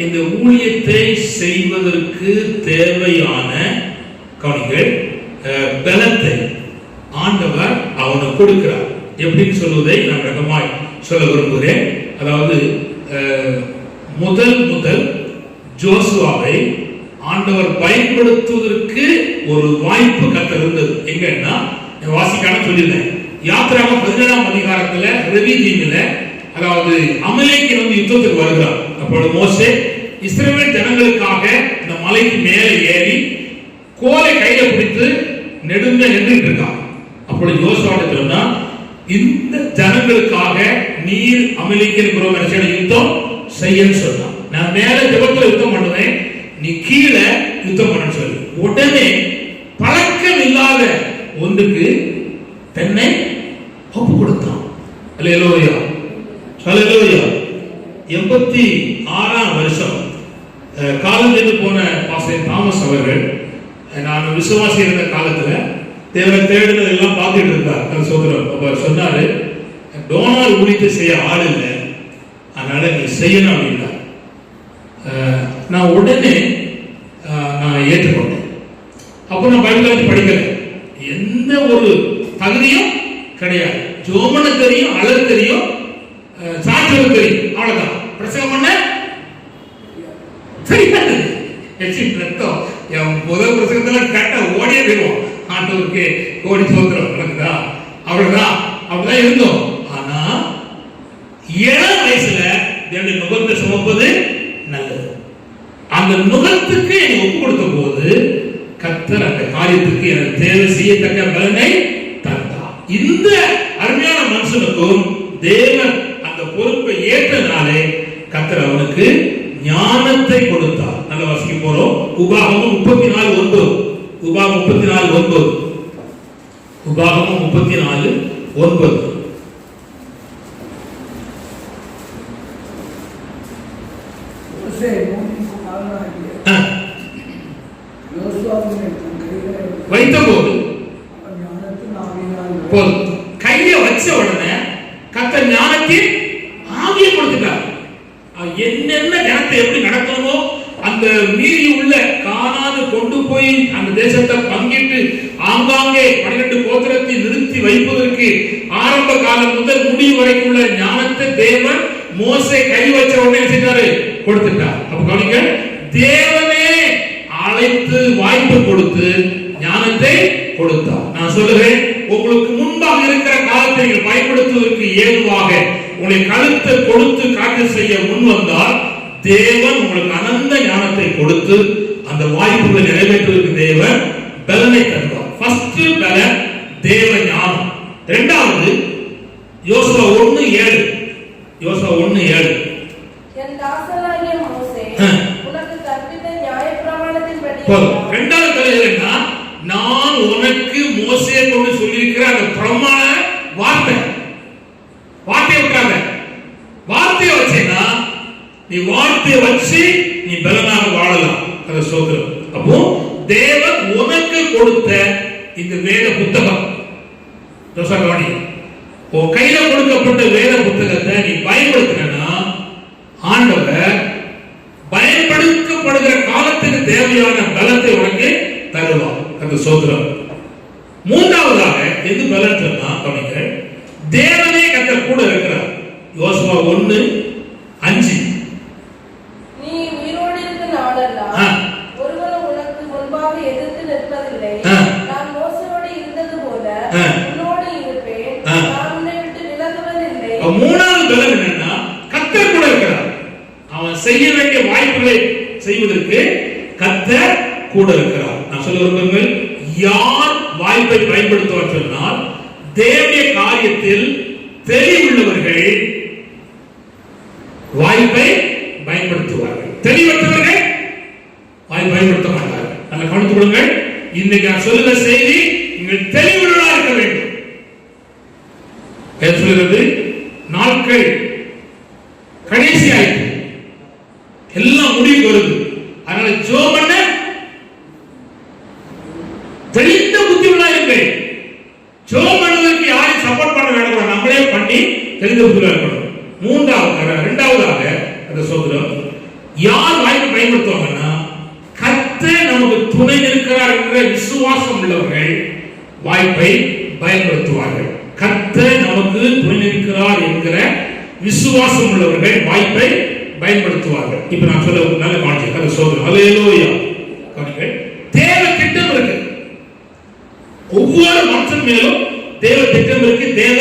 இந்த ஊழியத்தை செய்வதற்கு தேவையான கவனிங்கள் பலத்தை ஆண்டவர் அவனுக்கு கொடுக்கிறார். எப்படின்னு சொல்வதை நான் ரகமாய் சொல்ல விரும்புகிறேன். அதாவது முதல் ஜோசுவாவை ஆண்டவர் பயன்படுத்துவதற்கு ஒரு வாய்ப்பு கர்த்தர் இருந்தது. எங்கன்னா வாசிக்கான சொல்லியிருந்தேன். யாத்திராகமம் 17ஆம் அதிகாரத்துல ரெவிதீமில, அதாவது அமலேக்கியன் வந்து யுத்தத்துக்கு வருகிறார். அப்பொழுது மோசே இஸ்ரவேல் ஜனங்களுக்காக இந்த மலைக்கு மேலே ஏறி கோலை கையில பிடித்து நெடுங்க நின்றுட்டு இருக்கான். அப்பொழுது யோசுவா சொன்னா, இந்த ஜனங்களுக்காக நீர் அமலேக்கியன் யுத்தம் செய்யன்னு சொன்னான். நான் மேல ஜெபத்துல யுத்தம் பண்ணுவேன், நீ கீழே யுத்தம் பண்ண சொல்லி உடனே பழக்கம் இல்லாத ஒன்றுக்கு தன்னை ஒப்பு கொடுத்தான். அல்லேலூயா, அல்லேலூயா. 86ஆம் வருஷம் காலேஜுக்கு போன பாஸ்டர் தாமஸ் அவர்கள், நான் விசுவாசி இருந்த காலத்துல தேவனை தேடுதல் எல்லாம் பார்த்துட்டு இருந்தார். அந்த சோதரம் அவர் சொன்னாரு, டோனார் ஊழியத்தை செய்ய ஆள் இல்லை, அதனால நீ செய்யணும் அப்படின்னா நான் உடனே நான் ஏற்றுக்கொண்டேன். அப்போ நான் பைபிள் படிக்கல, எந்த ஒரு தகுதியும் கிடையாது. ஜோமன தெரியும், அழகு தெரியும், சாட்சியம் தெரியும், அவ்வளவுதான். பிரசங்கம் பண்ண தெரியாது. ரத்தம் என் முதல் பிரசங்கத்துல கட்ட ஓடியே போயிடுவோம். ஆண்டவருக்கு கோடி சோத்திரம் நடக்குதா, அவ்வளவுதான். அப்படிதான் இருந்தோம். ஆனா 7 வயசுல என்னுடைய நுகத்தை சுமப்பது நல்லது. அந்த நுகத்துக்கு என்னை ஒப்பு கொடுத்த போது கர்த்தர் அந்த காரியத்துக்கு எனக்கு தேவை செய்யத்தக்க பலனை தந்தார். இந்த அருமையான மனுஷனுக்கும் தேவன் அந்த பொறுப்பை ஏற்றனாலே கர்த்தர் அவனுக்கு ஞானத்தை கொடுத்தார். நல்ல வாசிக்க போறோம். உபாகமம் 34:9. உபாகமம் 34:9. உபாகமம் 34:9. வைத்தபோது கைய வச்ச உடனே கர்த்தர் ஞானத்தின் ஆவியை கொடுத்துட்டார். என்னென்ன ஞானத்தை எப்படி நடக்கணுமோ அந்த மீறி உள்ள காணாது கொண்டு போய் அந்த தேசத்தை பங்கிட்டு ஆங்காங்கே 12 கோத்திரத்தை நிறுத்தி வைப்பதற்கு ஆரம்ப காலம் முதல் முடிவு வரைக்கும் உள்ள ஞானத்தை தேவன் மோசே கை வச்ச உடனே செஞ்சாரு, கொடுத்துட்டார். அப்ப கவனிங்க, தேவனே அழைத்து வாய்ப்பு கொடுத்து ஞானத்தை கொடுத்தார். நான் சொல்லுகிறேன், உங்களுக்கு முன்பாக இருக்கிற காலத்தை நீங்கள் பயன்படுத்துவதற்கு ஏதுவாக உங்களை கழுத்தை கொடுத்து காட்டு செய்ய முன் வந்தால் தேவன் உங்களுக்கு அனந்த ஞானத்தை கொடுத்து அந்த வாய்ப்புகளை நிறைவேற்றுவதற்கு தேவன் பலனை தருவார். ஃபர்ஸ்ட் பலன் தேவ ஞானம். இரண்டாவது யோசுவா 1:7. யோசுவா 1:7. என் தாசனாகிய மோசே உனக்கு கற்பித்த நியாயப்பிரமாணத்தின்படி. இரண்டாவது பலன் என்ன? நான் உனக்கு மோசே கொண்டு சொல்லியிருக்கிற அந்த பிரமாண வார்த்தை. வார்த்தையை விட்டாங்க, வார்த்தையை வச்சேன்னா நீ வார்த்தையை வச்சு நீ பலனாக வாழலாம். அந்த சோதரம். அப்போ தேவன் உனக்கு கொடுத்த இந்த வேத புத்தகம், உன் கையில கொடுக்கப்பட்ட வேத புத்தகத்தை நீ பயன்படுத்தினா ஆண்டவர் பயன்படுத்தப்படுகிற காலத்துக்கு தேவையான பலத்தை உனக்கு தருவார். அந்த சோதரம். மூன்றாவதாக எது பலன் சொன்னா கவனிங்க, தேவனே கர்த்தர் கூட இருக்கிறார். யோசுவா 1:5. நீ உயிரோடு இருக்க நாளெல்லாம் ஒருவனும் உனக்கு முன்பாக எதிர்த்து நிற்பதில்லை. நான் மோசேயோடு இருந்தது போல உன்னோடு இருப்பேன். நான் உன்னை விட்டு விலகுவதில்லை. மூணாவது செய்ய வேண்டிய வாய்ப்புகளை செய்வதற்கு கர்த்தர் கூட இருக்கிறார். நான் சொல்ல விரும்புகிறேன், யார் வாய்ப்பை பயன்படுத்துவார் சொன்னால், தேவனுடைய காரியத்தில் தெளிவுள்ளவர்கள் வாய்ப்பை பயன்படுத்துவார்கள். தெளிவற்றவர்கள் வாய்ப்பை பயன்படுத்த மாட்டார்கள். நல்ல கவனித்துக் கொள்ளுங்கள். இன்னைக்கு நான் சொல்லுகிற செய்தி நீங்கள் தெளிவுள்ளவர்களாக இருக்க வேண்டும். சொல்கிறது நாட்கள் கடைசி ஆயிட்டு எல்லாம் முடிவுக்கு வருது. அதனால ஜெபம் பண்ண தெளிந்த புத்தியுள்ளா இருப்பேன். ஜெபம் பண்ணுவதற்கு யாரையும் சப்போர்ட் பண்ண வேண்டாம், நம்மளே பண்ணி தெளிந்த புத்தியுள்ளா இருக்கணும். இரண்டாவதாக அந்த சோதரம் யார் வாய்ப்பை பயன்படுத்துவாங்கன்னா, கர்த்தர் நமக்கு துணை இருக்கிறார் என்ற விசுவாசம் உள்ளவர்கள் வாய்ப்பை பயன்படுத்துவார்கள். கர்த்தர் நமக்கு துணை இருக்கிறார் என்கிற விசுவாசம் உள்ளவர்கள் வாய்ப்பை பயன்படுத்துவார்கள். இப்ப நான் சொல்ல நல்ல கான்செப்ட் அந்த சோதரம். ஹல்லேலூயா. தேவ திட்டம் இருக்கு. ஒவ்வொரு மனுஷன் மேலும் தேவ திட்டம் இருக்கு, தேவ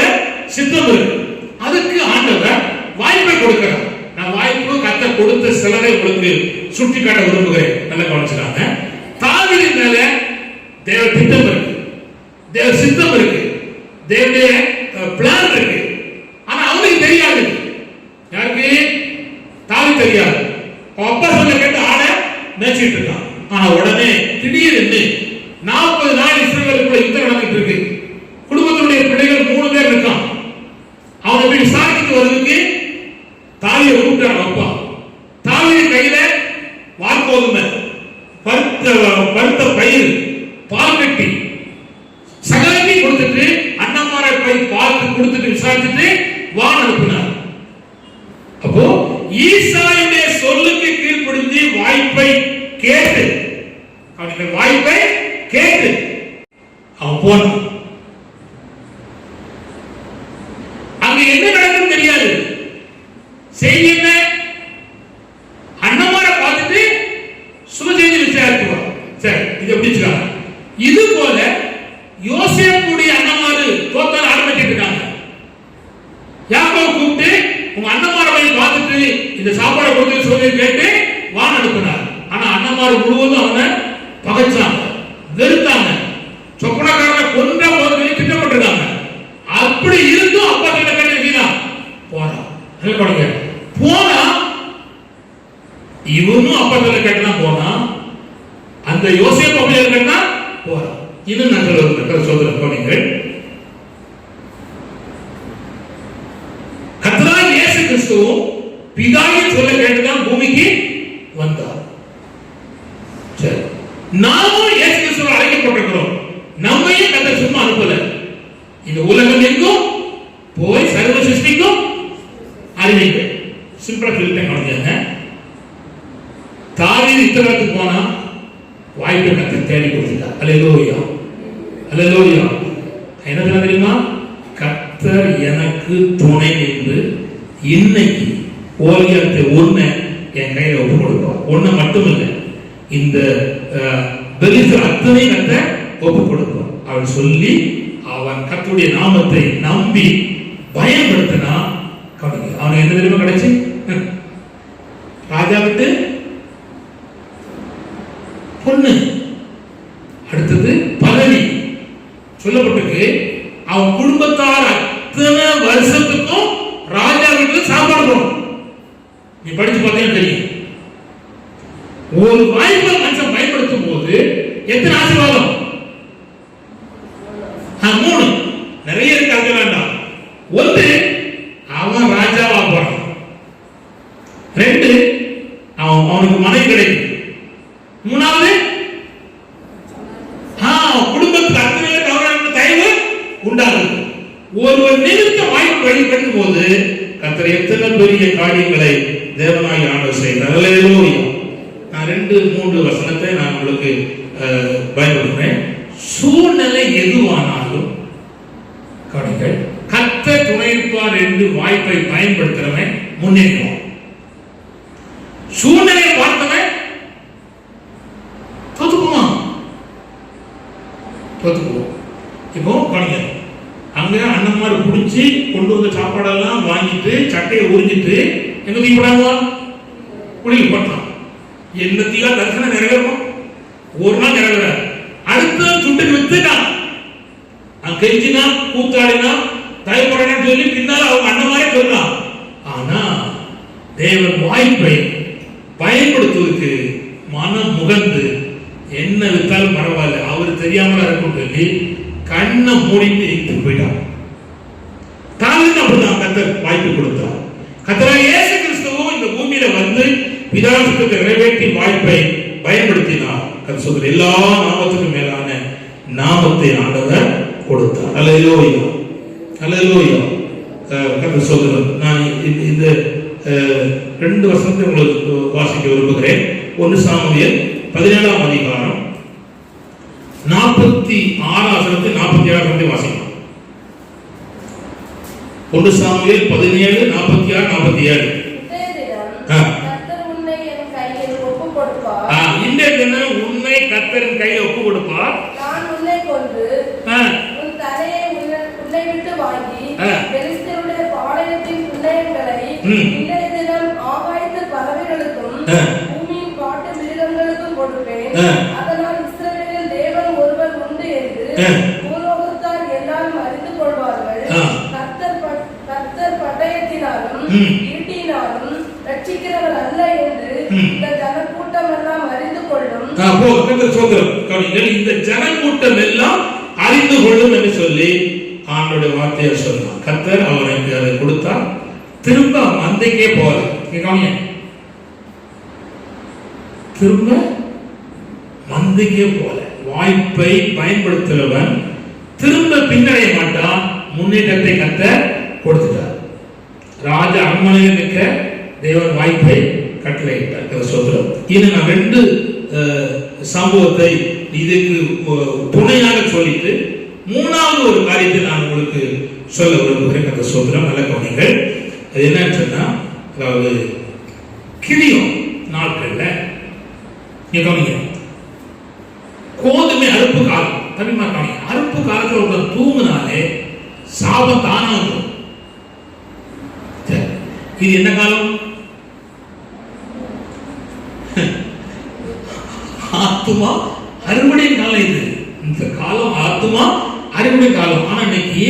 சித்தம் இருக்கு. அதுக்கு ஆண்டவர் வாய்ப்பை கொடுக்கிறார். நான் வாய்ப்பு கர்த்தர் கொடுத்த சிலரை உங்களுக்கு சுட்டி காட்ட விரும்புகிறேன். நல்ல கவனிச்சுக்காங்க. தாவீதின் மேல தேவ திட்டம் இருக்கு, தேவ சித்தம் இருக்கு, தேவனுடைய பிளான் இருக்கு. ஆனா அவனுக்கு தெரியாது. யாருக்கு? தாவீது தெரியாது. அப்பா சொல்ல கேட்டு ஆட மேய்ச்சிட்டு இருக்கான். ஆனா உடனே திடீர்னு 40 நாள் இஸ்ரவேலுக்குள்ள யுத்தம் நடந்துட்டு இருக்கு. குடும்பத்தினுடைய பிள்ளைகள் 3 பேர் இருக்கான். அவனை போய் விசாரிச்சுட்டு வருவதற்கு தாலியை கூப்பிட்டாங்க அப்பா. தாலியை கையில வார்கோதுமை, பருத்த பயிர், பால் கட்டி சகலத்தையும் கொடுத்துட்டு அண்ணமாரை போய் பார்த்து கொடுத்துட்டு விசாரிச்சுட்டு வான் அனுப்பினார். அப்போ ஈசாயுடைய சொல்லுக்கு கீழ்ப்படிஞ்சு வாய்ப்பை கேட்டு, அவனுடைய வாய்ப்பை கேட்டு அவன் போனான். அங்க என்ன நடக்கும் தெரியாது. செய்தி என்ன? அண்ணமாரை பார்த்துட்டு சுப செய்தி விசாரிக்குவான். சரி, இது எப்படி இருக்காங்க? இது போல யோசேப்புடைய அண்ணமாரு தோத்தால் ஆரம்பிச்சிட்டு இருக்காங்க. யாக்கோபு கூப்பிட்டு உங்க அண்ணமாரை போய் பார்த்துட்டு இந்த சாப்பாடை கொடுத்து சொல்லி கேட்டு வான் அனுப்பினார். ஆனா அண்ணமாரு முழுவதும் அவனை பகைச்சாங்க, வெறுத்தாங்க, சொப்பனக்காரனை கொன்ற போது திட்டப்பட்டிருக்காங்க. அப்படி இருந்தும் அப்பா கிட்ட கேட்டு போனா போனா இவனும் அப்பா கிட்ட கேட்டுதான் போனா. அந்த யோசேப்பு அப்படி கேட்டா போறான். இன்னும் நான் சொல்றேன் கவனிங்கள். கர்த்தராகிய இயேசு கிறிஸ்துவும் பிதாவின் சொல்ல கேட்டுதான் பூமிக்கு வந்தார். சரி, நாமும் இயேசு கிறிஸ்துவை அழைக்கப்பட்டிருக்கிறோம். நம்மையும் கர்த்தர் சும்மா அனுப்பல. இந்த உலகம் எங்கும் போய் சர்வ சிருஷ்டிக்கும் அறிவிக்க. சிம்பிளா சொல்லிட்டேன். கவனிங்க. தாவீது இஸ்ரவேலுக்கு போனா வாய்ப்பை கர்த்தர் தேடி கொடுத்துட்டார். அல்லேலூயா, அல்லேலூயா. என்ன தெரியுமா? கர்த்தர் எனக்கு துணை நின்று இன்னைக்கு கோலியாத்தை ஒண்ணு என் கையில ஒப்பு கொடுப்பார். ஒண்ணு மட்டும் இல்லை, இந்த பெலிஸ்தர் அத்தனை கர்த்தர் ஒப்பு கொடுப்பார். அவன் சொல்லி அவன் கர்த்தருடைய நாமத்தை நம்பி பயன்படுத்தினா அவனுக்கு என்ன தெரியுமா கிடைச்சு? ராஜா விட்டு பொண்ணு, அடுத்தது பதவி சொல்லப்பட்டிருக்கு. அவன் குடும்பத்தார் அத்தனை வருஷத்துக்கும் ராஜா வீட்டுல சாப்பாடு போடும். நீ படிச்சு பார்த்தீங்கன்னா தெரியும். ஒரு வாய்ப்பை மனுஷன் பயன்படுத்தும் போது எத்தனை ஆசீர்வாதம்? 3 நிறைய இருக்கு. அது வேண்டாம். 1, அவன் ராஜாவா போறான். 2, அவனுக்கு மனைவி கிடைக்கும். 3வது குடும்பத்துக்கு அத்தனை பேருக்கு தயவு உண்டாகும். ஒருவர் நிமித்த வாய்ப்பு வழிபடும் போது கர்த்தர் எத்தனை பெரிய காரியங்களை தேவனாய் ஆண்டவர் செய்கிறார். அல்லேலூயா. நான் 2-3 வசனத்தை நான் உங்களுக்கு பயன்படுத்துறேன். சூழ்நிலை எதுவானாலும் கவனிங்கள், கர்த்தர் துணை இருப்பார் என்று வாய்ப்பை பயன்படுத்துறவன் முன்னேறுவான். சூழ்நிலையை பார்த்தவன் தோத்துக்குவான். இப்போ கவனிங்க. அங்க அண்ணன்மாரு குடிச்சு கொண்டு வந்த சாப்பாடெல்லாம் வாங்கிட்டு சட்டையை உறிஞ்சிட்டு எங்க தூக்கி போடாங்க? குழியில் போட்டான். என்னத்தையா தரிசனம் நிறைவேறும்? ஒரு நாள் நிறைவேற. அடுத்த சுட்டு வித்துட்டான். கெஞ்சினா கூத்தாடினா தயப்படனா சொல்லி பின்னால அவங்க அண்ணமாரே சொன்னான். ஆனா தேவன் வாய்ப்பை பயன்படுத்துவதற்கு மனம் முகந்து என்ன வித்தாலும் பரவாயில்ல, அவர் தெரியாமல இருக்கும் சொல்லி கண்ணை மூடிட்டு இட்டு போயிட்டான். தாவிது அப்படிதான் கர்த்தர் வாய்ப்பு கொடுத்தார். கர்த்தராகிய இயேசு கிறிஸ்துவும் இந்த பூமியில வந்து பிதாசுக்கு நிறைவேற்றி வாய்ப்பை பயன்படுத்தினார். கர்த்தர் எல்லா நாமத்துக்கும் மேலான நாமத்தை ஆண்டவர் கொடுத்தார். அல்லேலூயா, அல்லேலூயா. கர்த்தர் சொல்கிறார். நான் இந்த 2 வசனத்தை உங்களுக்கு வாசிக்க விரும்புகிறேன். 1 சாமுவேல் 17ஆம் அதிகாரம் 46 வசனத்தை 47 வசனத்தை வாசிக்கலாம். 1 சாமுவேல் 17 46 47. இந்த தினம் உன்னை கர்த்தரின் கையில் ஒப்பு கொடுப்பார். நான் உன்னை கொன்று உன் தலையை உன்னை விட்டு வாங்கி பெலிஸ்தருடைய பாளையத்தின் புண்ணியங்களை இன்றைய தினம் ஆகாயத்து பறவைகளுக்கும் பூமியின் காட்டு மிருகங்களுக்கும் கொடுப்பேன். அதனால் இஸ்ரவேலில் தேவன் ஒருவர் உண்டு என்று பூலோகத்தார் எல்லாரும் அறிந்து கொள்வார்கள். கர்த்தர் பட்டயத்தினாலும் ஈட்டினாலும் ரட்சிக்கிறவர் அல்ல என்று இந்த ஜனக்கூட்டம் எல்லாம் அறிந்து கொள்ளும். இந்த ஜனக்கூட்டம் எல்லாம் அறிந்து கொள்ளும் என்று சொல்லி ஆண்டோட வார்த்தையை சொன்னார். கர்த்தர் அவனுக்கு அதை கொடுத்தார். திரும்ப மந்தைக்கே போல திரும்ப மந்தைக்கே போல வாய்ப்பை பயன்படுத்துகிறவன் திரும்ப பின்னடைய மாட்டான். முன்னேற்றத்தை கர்த்தர் கொடுத்துட்டார். ராஜ அரண்மனையில் நிற்க தேவன் வாய்ப்பை கட்டளையிட்டார். சொல்றோம். இது நான் 2 சம்பவத்தை இதுக்கு துணையாக சொல்லிட்டு 3வது ஒரு காரியத்தை நான் உங்களுக்கு சொல்ல விரும்புகிறேன். அந்த சொல்றோம். நல்ல கவனிங்கள். அது என்னன்னு சொன்னா, அதாவது கிரியம் நாட்கள்ல கவனிங்க, கோதுமை அறுப்பு காலம் தமிழ்மா கவனிங்க. அறுப்பு காலத்தில் ஒருத்தர் தூங்குனாலே சாபம் தானா வந்துடும். இது என்ன காலம்? ஆத்துமா அறுவடை காலம். இது இந்த காலம் ஆத்துமா அறுவடை காலம். ஆனா இன்னைக்கு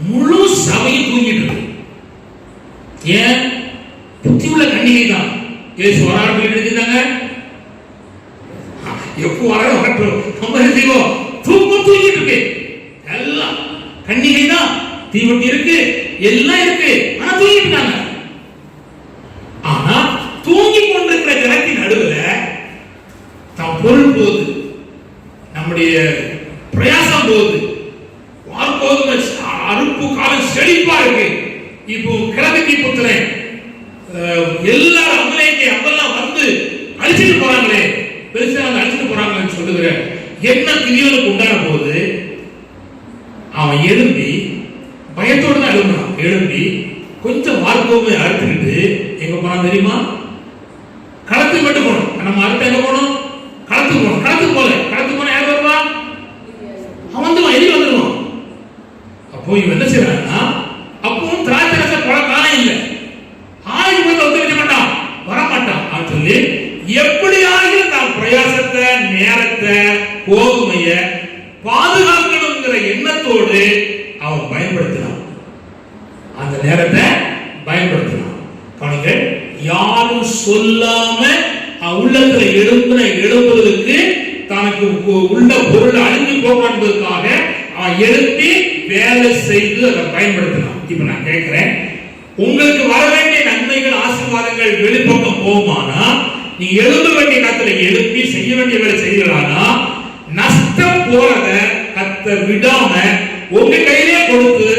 முழு சபையும் தூங்கிட்டு இருக்கு. ஏன்? புத்தி உள்ள கன்னிகை தான். இயேசு வராரு எழுதிட்டாங்க. எப்போ வராரு வரட்டும், நம்ம செய்வோம். தூங்கிட்டு இருக்கு. எல்லாம் கன்னிகை தான். தீவட்டி இருக்கு, எல்லாம் இருக்கு. ஆனா தூங்கிட்டு இருக்காங்க. ஆனா தூங்கி கொண்டிருக்கிற ஜனத்தின் நடுவில் தம் பொருள் போகுது, நம்முடைய பிரயாசம் போகுது. வார்ப்போது அறுப்பு காலம் செழிப்பா இருக்கு. இப்போ கிழக்கு புத்திரன் எல்லாரும் அங்கெல்லாம் வந்து அழிச்சிட்டு போறாங்களே, பெருசா அழிச்சிட்டு போறாங்கன்னு சொல்லுகிற என்ன கிரியலுக்கு உண்டான போது அவன் எழும்பி பயத்தோடு தான் எழும்புறான். எழும்பி கொஞ்சம் வார்ப்போமை அறுத்துக்கிட்டு எங்க போறான் தெரியுமா? களத்துக்கு மட்டும் போனோம். நம்ம அறுத்த எங்க போனோம்? களத்துக்கு போனோம். களத்துக்கு போன யார் வருவா? அவன் வந்துடுவான், எதிரி வந்துடுவான். அப்போ இவன் என்ன செய்யறான்னா, அப்பவும் திராட்சை ரச பழ காலம் இல்லை. ஆயுள் வந்து ஒத்துழைக்க மாட்டான், வரமாட்டான். அப்படின்னு சொல்லி எப்படியாவது நான் பிரயாசத்தை, நேரத்தை, கோதுமைய பாதுகாக்கணுங்கிற எண்ணத்தோடு அவன் பயன்படுத்தினான். அந்த நேரத்தை பயன்படுத்தினான். கவனிங்க, யாரும் சொல்லாம உள்ளத்துல எழுப்புவதற்கு தனக்கு உள்ள பொருள் அழிஞ்சு போக என்பதற்காக அவன் எழுப்பி வேலை செய்து அதை பயன்படுத்தினான். இப்ப நான் கேட்கிறேன், உங்களுக்கு வர வேண்டிய நன்மைகள், ஆசீர்வாதங்கள் வெளிப்பக்கம் போகுமானா, நீ எழுத வேண்டிய நேரத்துல எழுப்பி செய்ய வேண்டிய வேலை செய்யலானா, நஷ்டம் போறத கர்த்தர் விடாம உங்க கையிலே கொடுத்து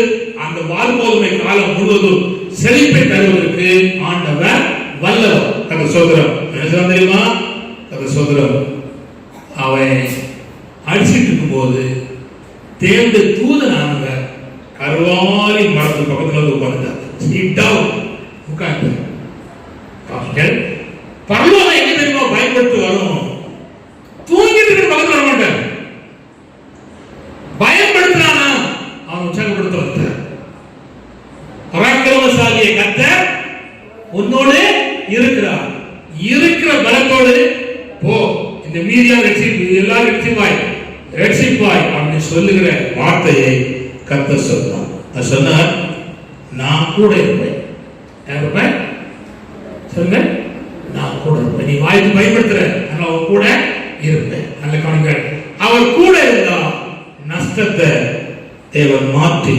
அந்த வார்கோதுமை காலம் முழுவதும் செழிப்பை தருவதற்கு ஆண்டவர் வல்லவர். கதை சோதரம் என்ன தெரியுமா? கதை சோதரம் அவன் அடிச்சிட்டு இருக்கும் போது தேவனுடைய தூதனானவர் கர்வாலி மரத்து பக்கத்துல உட்கார்ந்தார். பரலோகம் எங்க தெரியுமா பயன்படுத்தி வரும்? தூங்கிட்டு இருக்கிற பக்கத்துல வர மாட்டார். பயன்படுத்தினானா அவன் உற்சாகப்படுத்த வந்தார். பராக்கிரமசாலியை கர்த்தர் உன்னோடு இருக்கிறார். மீதியா ரட்சிப்பு, எல்லாரும் ரட்சிப்பாய் ரட்சிப்பாய் அப்படின்னு சொல்லுகிற வார்த்தையை கர்த்தர் சொன்னார். நான் சொன்னார், நான் கூட இருப்பேன். இருப்பேன் சொல்லுங்க, நான் கூட இருப்பேன். நீ வாய்ப்பு பயன்படுத்துற, அவர் கூட இருப்பேன். நல்ல கவனிங்க, அவர் கூட இருந்தா நஷ்டத்தை தேவன் மாற்றி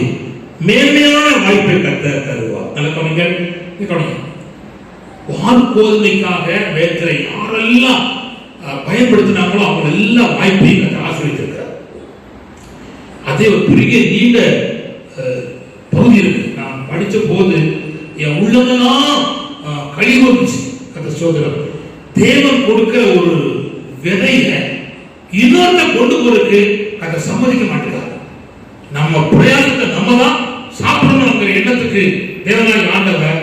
மேன்மையான வாய்ப்பை கர்த்தர் தருவார். நல்ல கவனிங்க, வார்கோதுமைக்காக வேதத்தை யாரெல்லாம் பயன்படுத்தினாங்களோ அவங்க எல்லா வாய்ப்பையும் கர்த்தர் ஆசீர்வதித்திருக்கிறார். அதே ஒரு பெரிய நீண்ட பகுதி இருக்கு. நான் படிச்ச போது என் உள்ளமெல்லாம் கழிவுச்சு. கர்த்தர் சோதரம் தேவன் கொடுக்கிற ஒரு விதைய இன்னொருத்த கொண்டு போறதுக்கு அதை சம்மதிக்க மாட்டேங்கிறார். நம்ம பிரயாசத்தை நம்ம தான் சாப்பிடணுங்கிற எண்ணத்துக்கு தேவனாய் ஆண்டவர்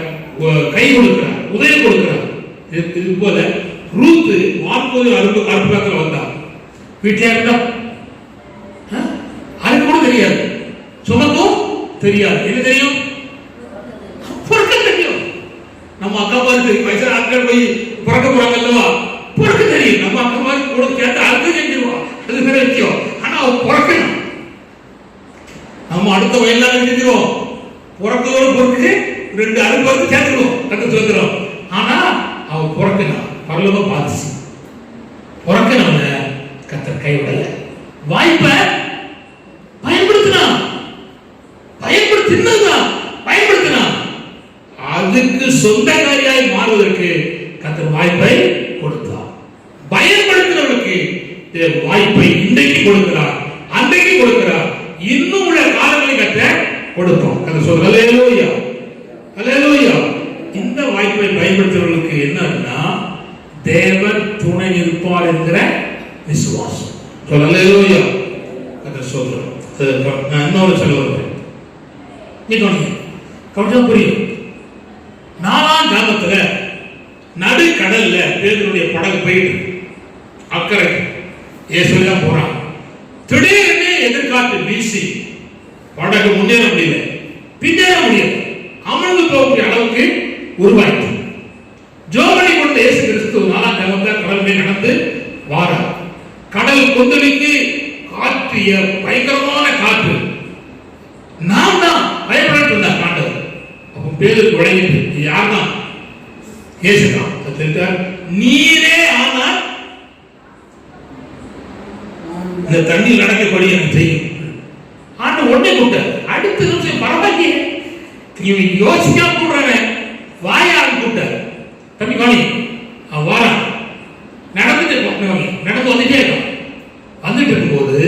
கை கொடுக்கிறார், உதவி கொடுக்கிறார். இது போல ரூத் வார்கோது அற்புதத்தில் வந்தார். வீட்டிலே இருந்தா அது கூட தெரியாது, சுமக்கும் தெரியாது. என்ன தெரியும்? பிறக்க தெரியும். நம்ம அக்கா மாதிரி வயசு ஆட்கள் போய் பிறக்க போறாங்க அல்லவா, பிறக்க தெரியும். நம்ம அக்கா மாதிரி கூட கேட்டு அர்த்தம் செஞ்சிருவோம், அது வேற விஷயம். ஆனா அவன் பிறக்கணும். நம்ம அடுத்த வயலாக செஞ்சிருவோம், பிறக்கதோடு பொறுத்து 2 அறுபது சேர்த்துருவோம், கட்டு சொல்கிறோம். ஆனா அவன் பிறக்கணும், பரலோக பாதிச்சு பிறக்கணும்ல கர்த்தர் கைவிடல. வாய்ப்பை பயன்படுத்தினான், பயன்படுத்தினான். அதுக்கு சொந்தக்காரியாய் மாறுவதற்கு கர்த்தர் வாய்ப்பை கொடுத்தார். பயன்படுத்தினவருக்கு வாய்ப்பை இன்றைக்கு கொடுக்கிறார், அன்றைக்கு கொடுக்கிறார், இன்னும் உள்ள காலங்களை கர்த்தர் கொடுப்போம். கர்த்தர் சொல்றார், அல்லேலூயா அல்லேலூயா. இந்த வாய்ப்பை பயன்படுத்துறவர்களுக்கு என்னன்னா தேவன் துணை இருப்பார் என்கிற விசுவாசம். அல்லேலூயா. கர்த்தர் சொல்றார். நான் இன்னொரு சொல்ல வருவேன், நீ கவனிச்சா புரியும். 4ஆம் கிராமத்துல நடுக்கடல்ல பேதுருடைய படகு போயிட்டு அக்கறை இயேசுவா போறான். திடீர்னு எதிர்காற்று வீசி படகு முன்னேற முடியல, பின்னேற முடியல, அமர்ந்து போகக்கூடிய அளவுக்கு உருவாயிட்டு ஜோமணி கொண்ட இயேசு கிறிஸ்து 4ஆம் கிராமத்துல கடல் மேல் நடந்து வாரார். கடல் கொந்தளிக்கு, காற்று பயங்கரமான காற்று. நாம் தான் பயப்பட்டு இருந்தார் காண்டவர். அப்ப பேதுரு உடையிட்டு, யார் தான்? இயேசுதான். நீரே ஆனால் இந்த தண்ணீர் நடக்கபடி எனக்கு செய்யும். ஆண்டு உடனே கூப்பிட்டார். அடுத்த நிமிஷம் பரவாயில்லையே, இவன் யோசிக்காம கூடுறாங்க, வாயால் கூப்பிட்டார். தம்பி காணி அவன் வாரான். நடந்து வந்துட்டே இருக்கான். வந்துட்டு இருக்கும்போது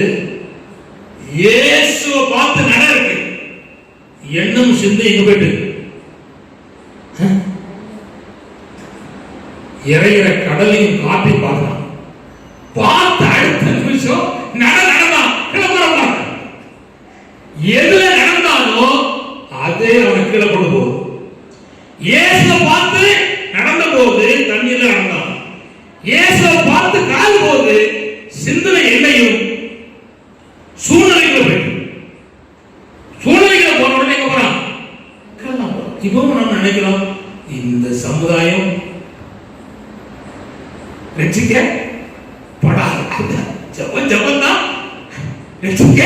இயேசுவை பார்த்து நட இருக்கு. எண்ணம் சிந்தை எங்க போயிட்டு இறையிற கடலையும் காற்றை பார்த்தான். பார்த்த அடுத்த நிமிஷம் நடந்தான். எதுல நடந்தாலோ அதே அவனை கீழே கொண்டு போகும். இயேசுவை பார்த்து நடந்த போது தண்ணீர்ல நடந்தான். இயேசுவை பார்த்து கால் போது சிந்தனை எண்ணையும் சூழ்நிலைகளை போயிட்டு சூழ்நிலைகளை போன உடனே போறான். இப்பவும் நம்ம நினைக்கிறோம், இந்த சமுதாயம் ரட்சிக்க படாது, ஜபம் தான் ரட்சிக்க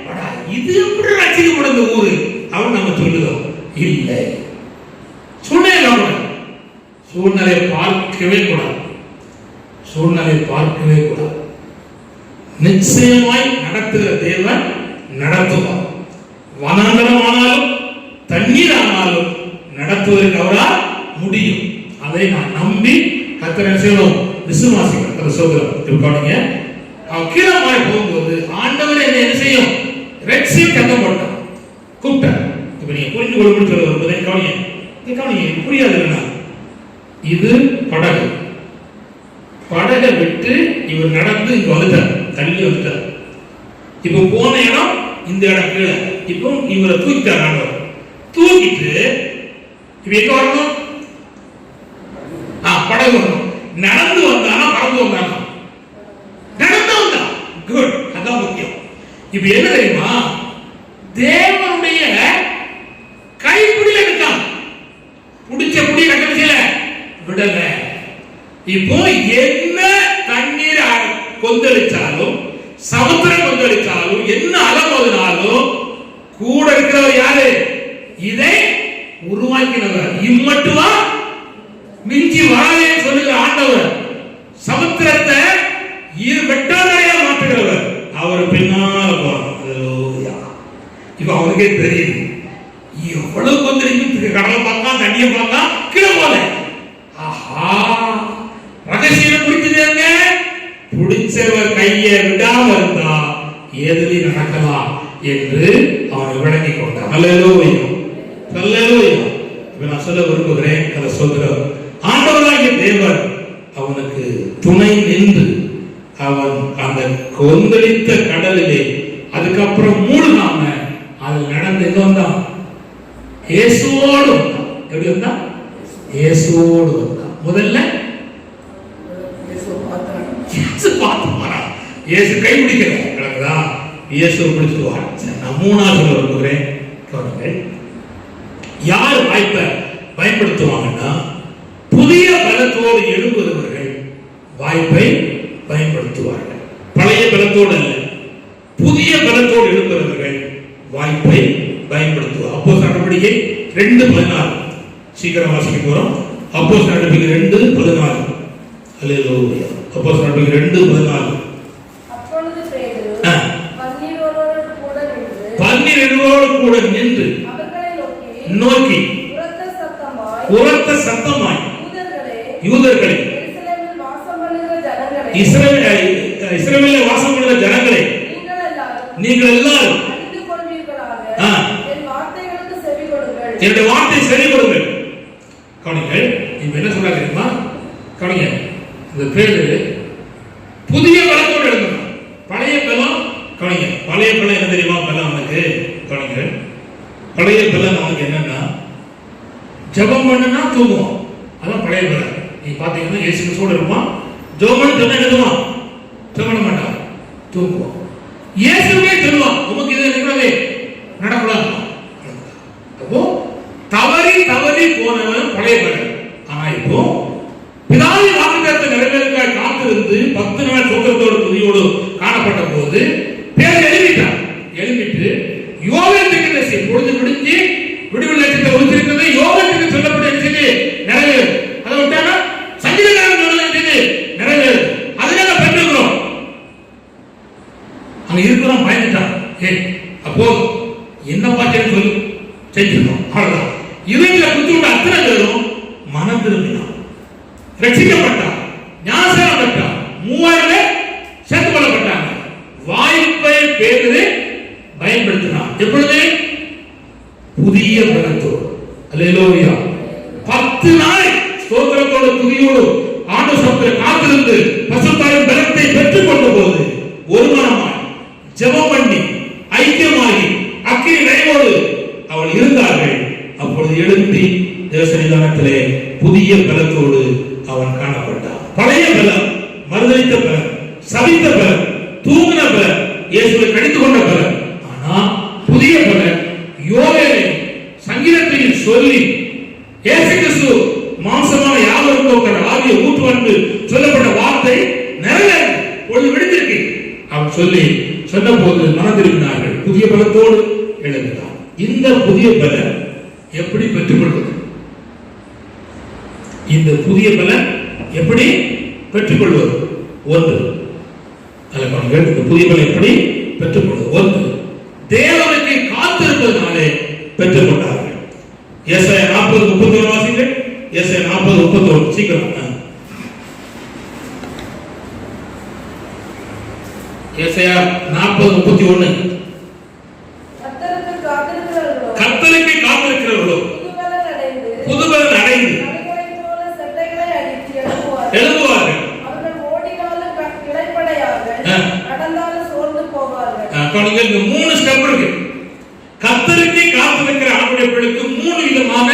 படாது. இது எப்படி ரட்சிக்கப்படும் ஊரு அவன் நம்ம சொல்லுதோம். இல்லை, சூழ்நிலை பார்க்கவே கூடாது, சூழ்நிலை பார்க்கவே கூடாது. நிச்சயமாய் நடத்துகிற தேவன் நடத்துவார். வனாந்தரம் ஆனாலும் தண்ணீர் ஆனாலும் நடத்துவதற்கு அவரால் முடியும். அதை நான் நம்பி கர்த்தரை செய்யணும், விசுவாசிக்கிறேன். சொல்லுங்க, அவன் கீழே மாறி போகும்போது ஆண்டவர் என்ன செய்யும்? ரெட்சி கத்தம் போட்டான், கூப்பிட்டார். இப்ப நீங்க புரிந்து கொள்ளும் சொல்லுவது கவனிங்க, புரியாது. இது படகு, படகை விட்டு இவர் நடந்து இங்க வந்துட்டார், தள்ளி வந்துட்டார். இப்ப போன இடம் இந்த இடம் கீழே. இப்போ இவரை தூக்கிட்டார் ஆண்டவர். தூக்கிட்டு இப்ப எங்க வரணும்? படகு வரணும். நடந்து வந்தானா பறந்து வந்தானா? நடந்து வந்தா. குட், அதான் முக்கியம். இப்ப என்ன தெரியுமா? தேவனுடைய கைப்பிடியில இருக்கான். புடிச்ச புடி கட்டல விடல. இப்போ என்ன தண்ணீர் சமுத்திரம் கொந்தளிச்சாலும் என்ன அலமோதினாலும் கூட இருக்கிறவர் யாரு? இதை உருவாக்கினவர். இம்மட்டுவா மிஞ்சி வராதே சொல்லுகிற ஆண்டவர், சமுத்திரத்தை வெட்டாதையா மாற்றுகிறவர். அவர் பின்னால போறார். இப்ப அவனுக்கே தெரியுது எவ்வளவு கொந்தளிப்பு. கடலை பார்க்கா, தண்ணியை பார்க்கா, கீழே போல. ஆஹா, ரகசியம் புரிஞ்சுதேங்க. புடிச்சவர் கையை விடாம இருந்தா ஏதிலையும் நடக்கலாம் என்று அவன் விளங்கி கொண்டான். அல்லேலூயா, அல்லேலூயா. இப்ப நான் சொல்ல விரும்புகிறேன், அதை சொல்கிறேன். ஆண்டவராகிய தேவன் அவனுக்கு துணை நின்று அவன் அந்த கொந்தளித்த கடலிலே அதுக்கப்புறம் மூழ்காம அதில் நடந்து எங்க வந்தான்? இயேசுவோடு வந்தான். எப்படி வந்தான்? இயேசுவோடு வந்தான். முதல்ல இயேசு பார்த்து போறான். இயேசு கை பிடிக்கிறா, இயேசு பிடிச்சிட்டு வா. நான் மூணாவது சொல்ல விரும்புகிறேன். யார் வாய்ப்பை பயன்படுத்துவாங்கன்னா, புதிய பலத்தோடு எழும்புகிறவர்கள் வாய்ப்பை பயன்படுத்துவார்கள். பழைய பலத்தோடு அல்ல, புதிய பலத்தோடு எழும்புகிறவர்கள் வாய்ப்பை பயன்படுத்துவார். அப்போஸ்தலர் நடவடிக்கை 2:14 சீக்கிரம் வாசிக்க போறோம். அப்போஸ்தலர் நடவடிக்கை 2:14. அல்லேலூயா. அப்போஸ்தலர் நடவடிக்கை 2:14. அப்பொழுது பேதுரு பன்னிரண்டோடு கூட நின்று அவர்களை நோக்கி உரத்த சத்தமாய் யூதர்களே, இஸ்ரவேலில் வாசம் பண்ணுகிற ஜனங்களே, நீங்கள் எல்லாரும் என்னுடைய வார்த்தை செவி கொடுங்கள். கவனிங்கள், இப்ப என்ன சொல்றாங்க தெரியுமா? கவனிங்க, இந்த பேரு புதிய பலத்தோடு எழுதணும். பழைய பலம், கவனிங்க, பழைய பலம் என்ன தெரியுமா? பலம் அவனுக்கு, கவனிங்க, பழைய பலம் அவனுக்கு என்னன்னா, ஜெபம் பண்ணுனா தூங்குவோம். அதான் பழைய பலம். நீ பாத்தீங்கன்னா இயேசு கிறிஸ்துவோட இருப்பான். ஜெபம் சொன்னா எழுதுவான், ஜெபம் பண்ண மாட்டான், தூங்குவோம். இயேசுவே சொல்லுவான், உமக்கு இது நிகழவே நடக்கூடாது. அப்போ தவறி போனவன் பழைய பலம். ஆனா இப்போ பிதாவின் வாக்குத்தத்தத்தை நிறைவேறுவதற்காக காத்திருந்து 10 நாள் சோத்திரத்தோடு துதியோடு காணப்பட்ட போது பேர் எழுதிட்டான். எழுதிட்டு யோவேலுக்கு பொழுது விடிஞ்சு விடுதலை நட்சத்திரம் உதித்திருக்கிறது. யோவேலுக்கு சொல்லப்பட்ட செய்தி நிறைவேறும். அதை விட்டானா சங்கீதக்காரன் சொல்ல செய்தி நிறைவேறும். அதனால பெற்றுக்கிறோம். அங்க இருக்கிறோம், பயந்துட்டான். அப்போ என்ன பார்த்தேன்னு சொல்லி செஞ்சிருக்கோம். அவ்வளவுதான். இவங்களை குத்துவிட்ட அத்தனை பேரும் மனம் திரும்பினான், ரட்சிக்கப்பட்டான், ஞானஸ்நானம் பெற்றான். 3000 பேர் சேர்த்து கொள்ளப்பட்டாங்க. வாய்ப்பை பேரு பயன்படுத்தினான். எப்பொழுது? புதிய பலத்தோடு. அல்லேலூயா. 10 நாள் ஸ்தோத்திரத்தோடு துதியோடு ஆண்டவர் சமூகத்தில் காத்திருந்து பரிசுத்தாவின் பலத்தை பெற்றுக் கொண்ட போது ஒருமனமாய் ஜெபம் பண்ணி ஐக்கியமாகி அக்கினி நிறைவோடு அவள் இருந்தார்கள். அப்பொழுது எழுப்பி தேவசன்னிதானத்திலே புதிய பலத்தோடு அவன் காணப்பட்டான். பழைய பலம், மறுதளித்த பலம், சபித்த பலம், தூங்கின பலம், இயேசுவை கடித்துக் கொண்ட பலம். ஆனா புதிய பலம் யோவேலை சங்கீதத்தையும் சொல்லி இயேசு கிறிஸ்து மாம்சமான யாவருக்கும் ஆவியை ஊற்றுவார் சொல்லப்பட்ட வார்த்தை நிறைவேறி பொழுது விடுத்திருக்கு. அவன் சொல்லி சொன்ன போது மனதிருப்பினார்கள். புதிய பலத்தோடு எழுதினார். இந்த புதிய பலம் எப்படி பெற்றுக்கொள்வது? இந்த புதிய பலம் எப்படி பெற்றுக்கொள்வது? ஒன்று, இந்த புதிய பலம் எப்படி பெற்றுக்கொள்வது? ஒன்று, தேவனுக்கு காத்திருப்பதனாலே பெற்றுக்கொண்டார்கள். ஏசாயா 40:31 வாசிங்கள். ஏசாயா 40:31 சீக்கிரம். ஏசாயா 40:31. கர்த்தருக்கு காத்திருக்கிறவர்களோ புதுபலன் அடைந்து எழும்புவார்கள். இங்க 3 ஸ்டெப் இருக்கு. கர்த்தருக்கு காத்திருக்கிற ஆளுடைய பிள்ளைக்கு 3 விதமான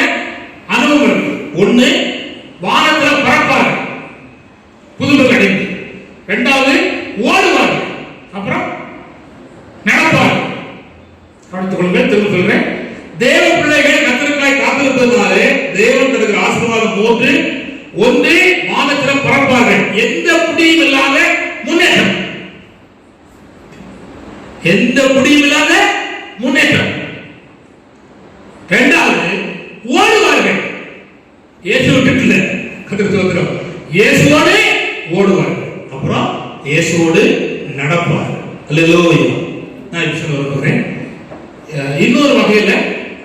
அனுபவம் இருக்கு. ஒண்ணு, வானத்துல பறப்பார்கள், புதுபலன் அடைந்து. இரண்டாவது, ஓடுவார்கள். அப்புறம் நடப்பார்கள். கவனித்துக் கொள்ளுங்கள், திரும்ப சொல்றேன். தேவ பிள்ளைகள் கர்த்தருக்காய் காத்திருப்பதனாலே தேவன் தருகிற ஆசீர்வாதம் 3. ஒன்று, வானத்தில் பறப்பார்கள், எந்த முடியும் இல்லாத முன்னேற்றம். எந்த முடிவில்லாத முன்னேற்றம். இரண்டாவது, ஓடுவார்கள். இயேசு விட்டுல கர்த்தருக்கு ஸ்தோத்திரம். இயேசுவோடு ஓடுவார்கள். அப்புறம் இயேசுவோடு நடப்பார்கள். அல்லேலூயா. நான் இப்ப சொல்ல விரும்புகிறேன், இன்னொரு வகையில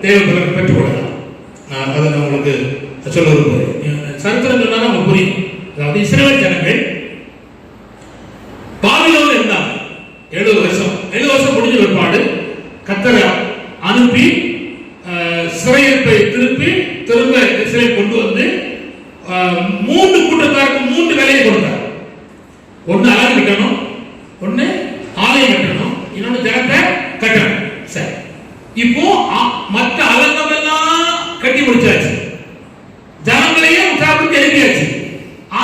தேவபலனை பெற்றுக்கொள்ளலாம். அதை நான் உங்களுக்கு சொல்ல விரும்புகிறேன். சரித்திரம் சொன்னா உங்களுக்கு புரியும். அதாவது இஸ்ரவேல் ஜனங்கள் பாபிலோன்ல இருந்தாங்க 70 வருஷம். 70 வருஷம் முடிஞ்ச பிற்பாடு கர்த்தர் அனுப்பி சிறையிருப்பை திரும்ப இஸ்ரவேல் கொண்டு வந்து 3 கூட்டத்தாருக்கு 3 வேலையை கொடுத்தார். ஒன்னு அலகு கட்டணும், ஒன்னு ஆலயம் கட்டணும், இன்னொன்னு ஜனத்தை கட்டணும். சரி, இப்போ மற்ற அலங்கம் எல்லாம் கட்டி முடிச்சாச்சு, ஜனங்களையும் உற்சாகப்படுத்தி எழுப்பியாச்சு.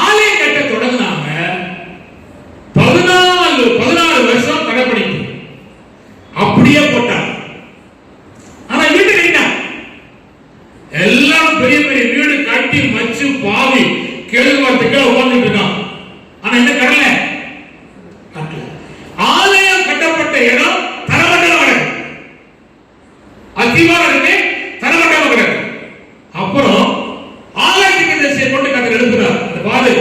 ஆலயம் கட்ட தொடங்கினாங்க. 14 வருஷம் கடைப்பிடிப்பு அப்படியே போட்டாங்க. ஆனா வீட்டு கட்டினாங்க. எல்லாம் பெரிய பெரிய வீடு கட்டி மச்சு பாவி கேள்விக்கு உட்கார்ந்துட்டு இருக்கான். ஆனா என்ன கடல ஆலயம் கட்டப்பட்ட இடம் தரமட்டமா கிடக்கு, அதிகமாக இருக்கு, தரமட்டமா கிடக்கு. அப்புறம் ஆலயத்துக்கு கொண்டு கட்ட எழுப்புறார். பாரு,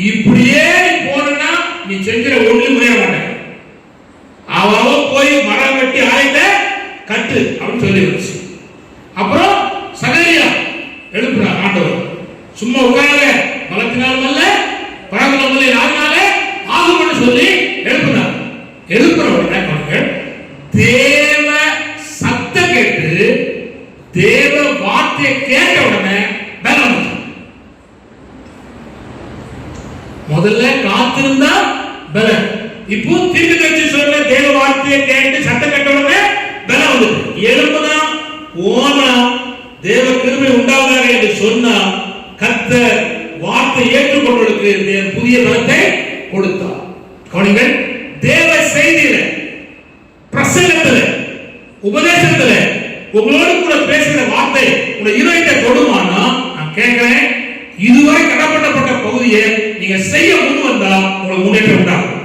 இப்படியே போனா நீ செஞ்சிட ஒன்றும் முறைய மாட்டேன், அவ போய் மரம் கட்டி ஆலயத்தை கட்டு அப்படின்னு சொல்லி வச்சு. அப்புறம் சகரியா எழுப்புறார் ஆண்டவர். சும்மா உட்கார பலத்தினாலும் அல்ல பழங்களும் அல்ல யாருனால ஆகும்னு சொல்லி எழுப்புறார். எழுப்புறவர்கள் தேவ சத்தம் கேட்டு தேவ வார்த்தையை கேட்ட உடனே பலம். முதல்ல காத்திருந்தா பலம். இப்போ தீர்க்கதரிசி சொல்ற தேவ வார்த்தையை கேட்டு சத்தம் கேட்ட உடனே பலம் வந்து எழுப்புனா ஓனா தேவ கிருபை உண்டாவதாக என்று சொன்னா கர்த்தர் வார்த்தை ஏற்றுக்கொண்டவர்களுக்கு புதிய பலத்தை கொடுத்தார். கவனிங்கள், தேவ செய்தியில, பிரசங்கத்துல, உபதேசத்துல உங்களோடு கூட பேசுற வார்த்தை உங்க இதயத்தை தொடுமானா, நான் கேட்கிறேன், இதுவரை கடப்பட்ட பகுதியை நீங்க செய்ய முன் வந்தா உங்களுக்கு முன்னேற்றம் உண்டாகும்.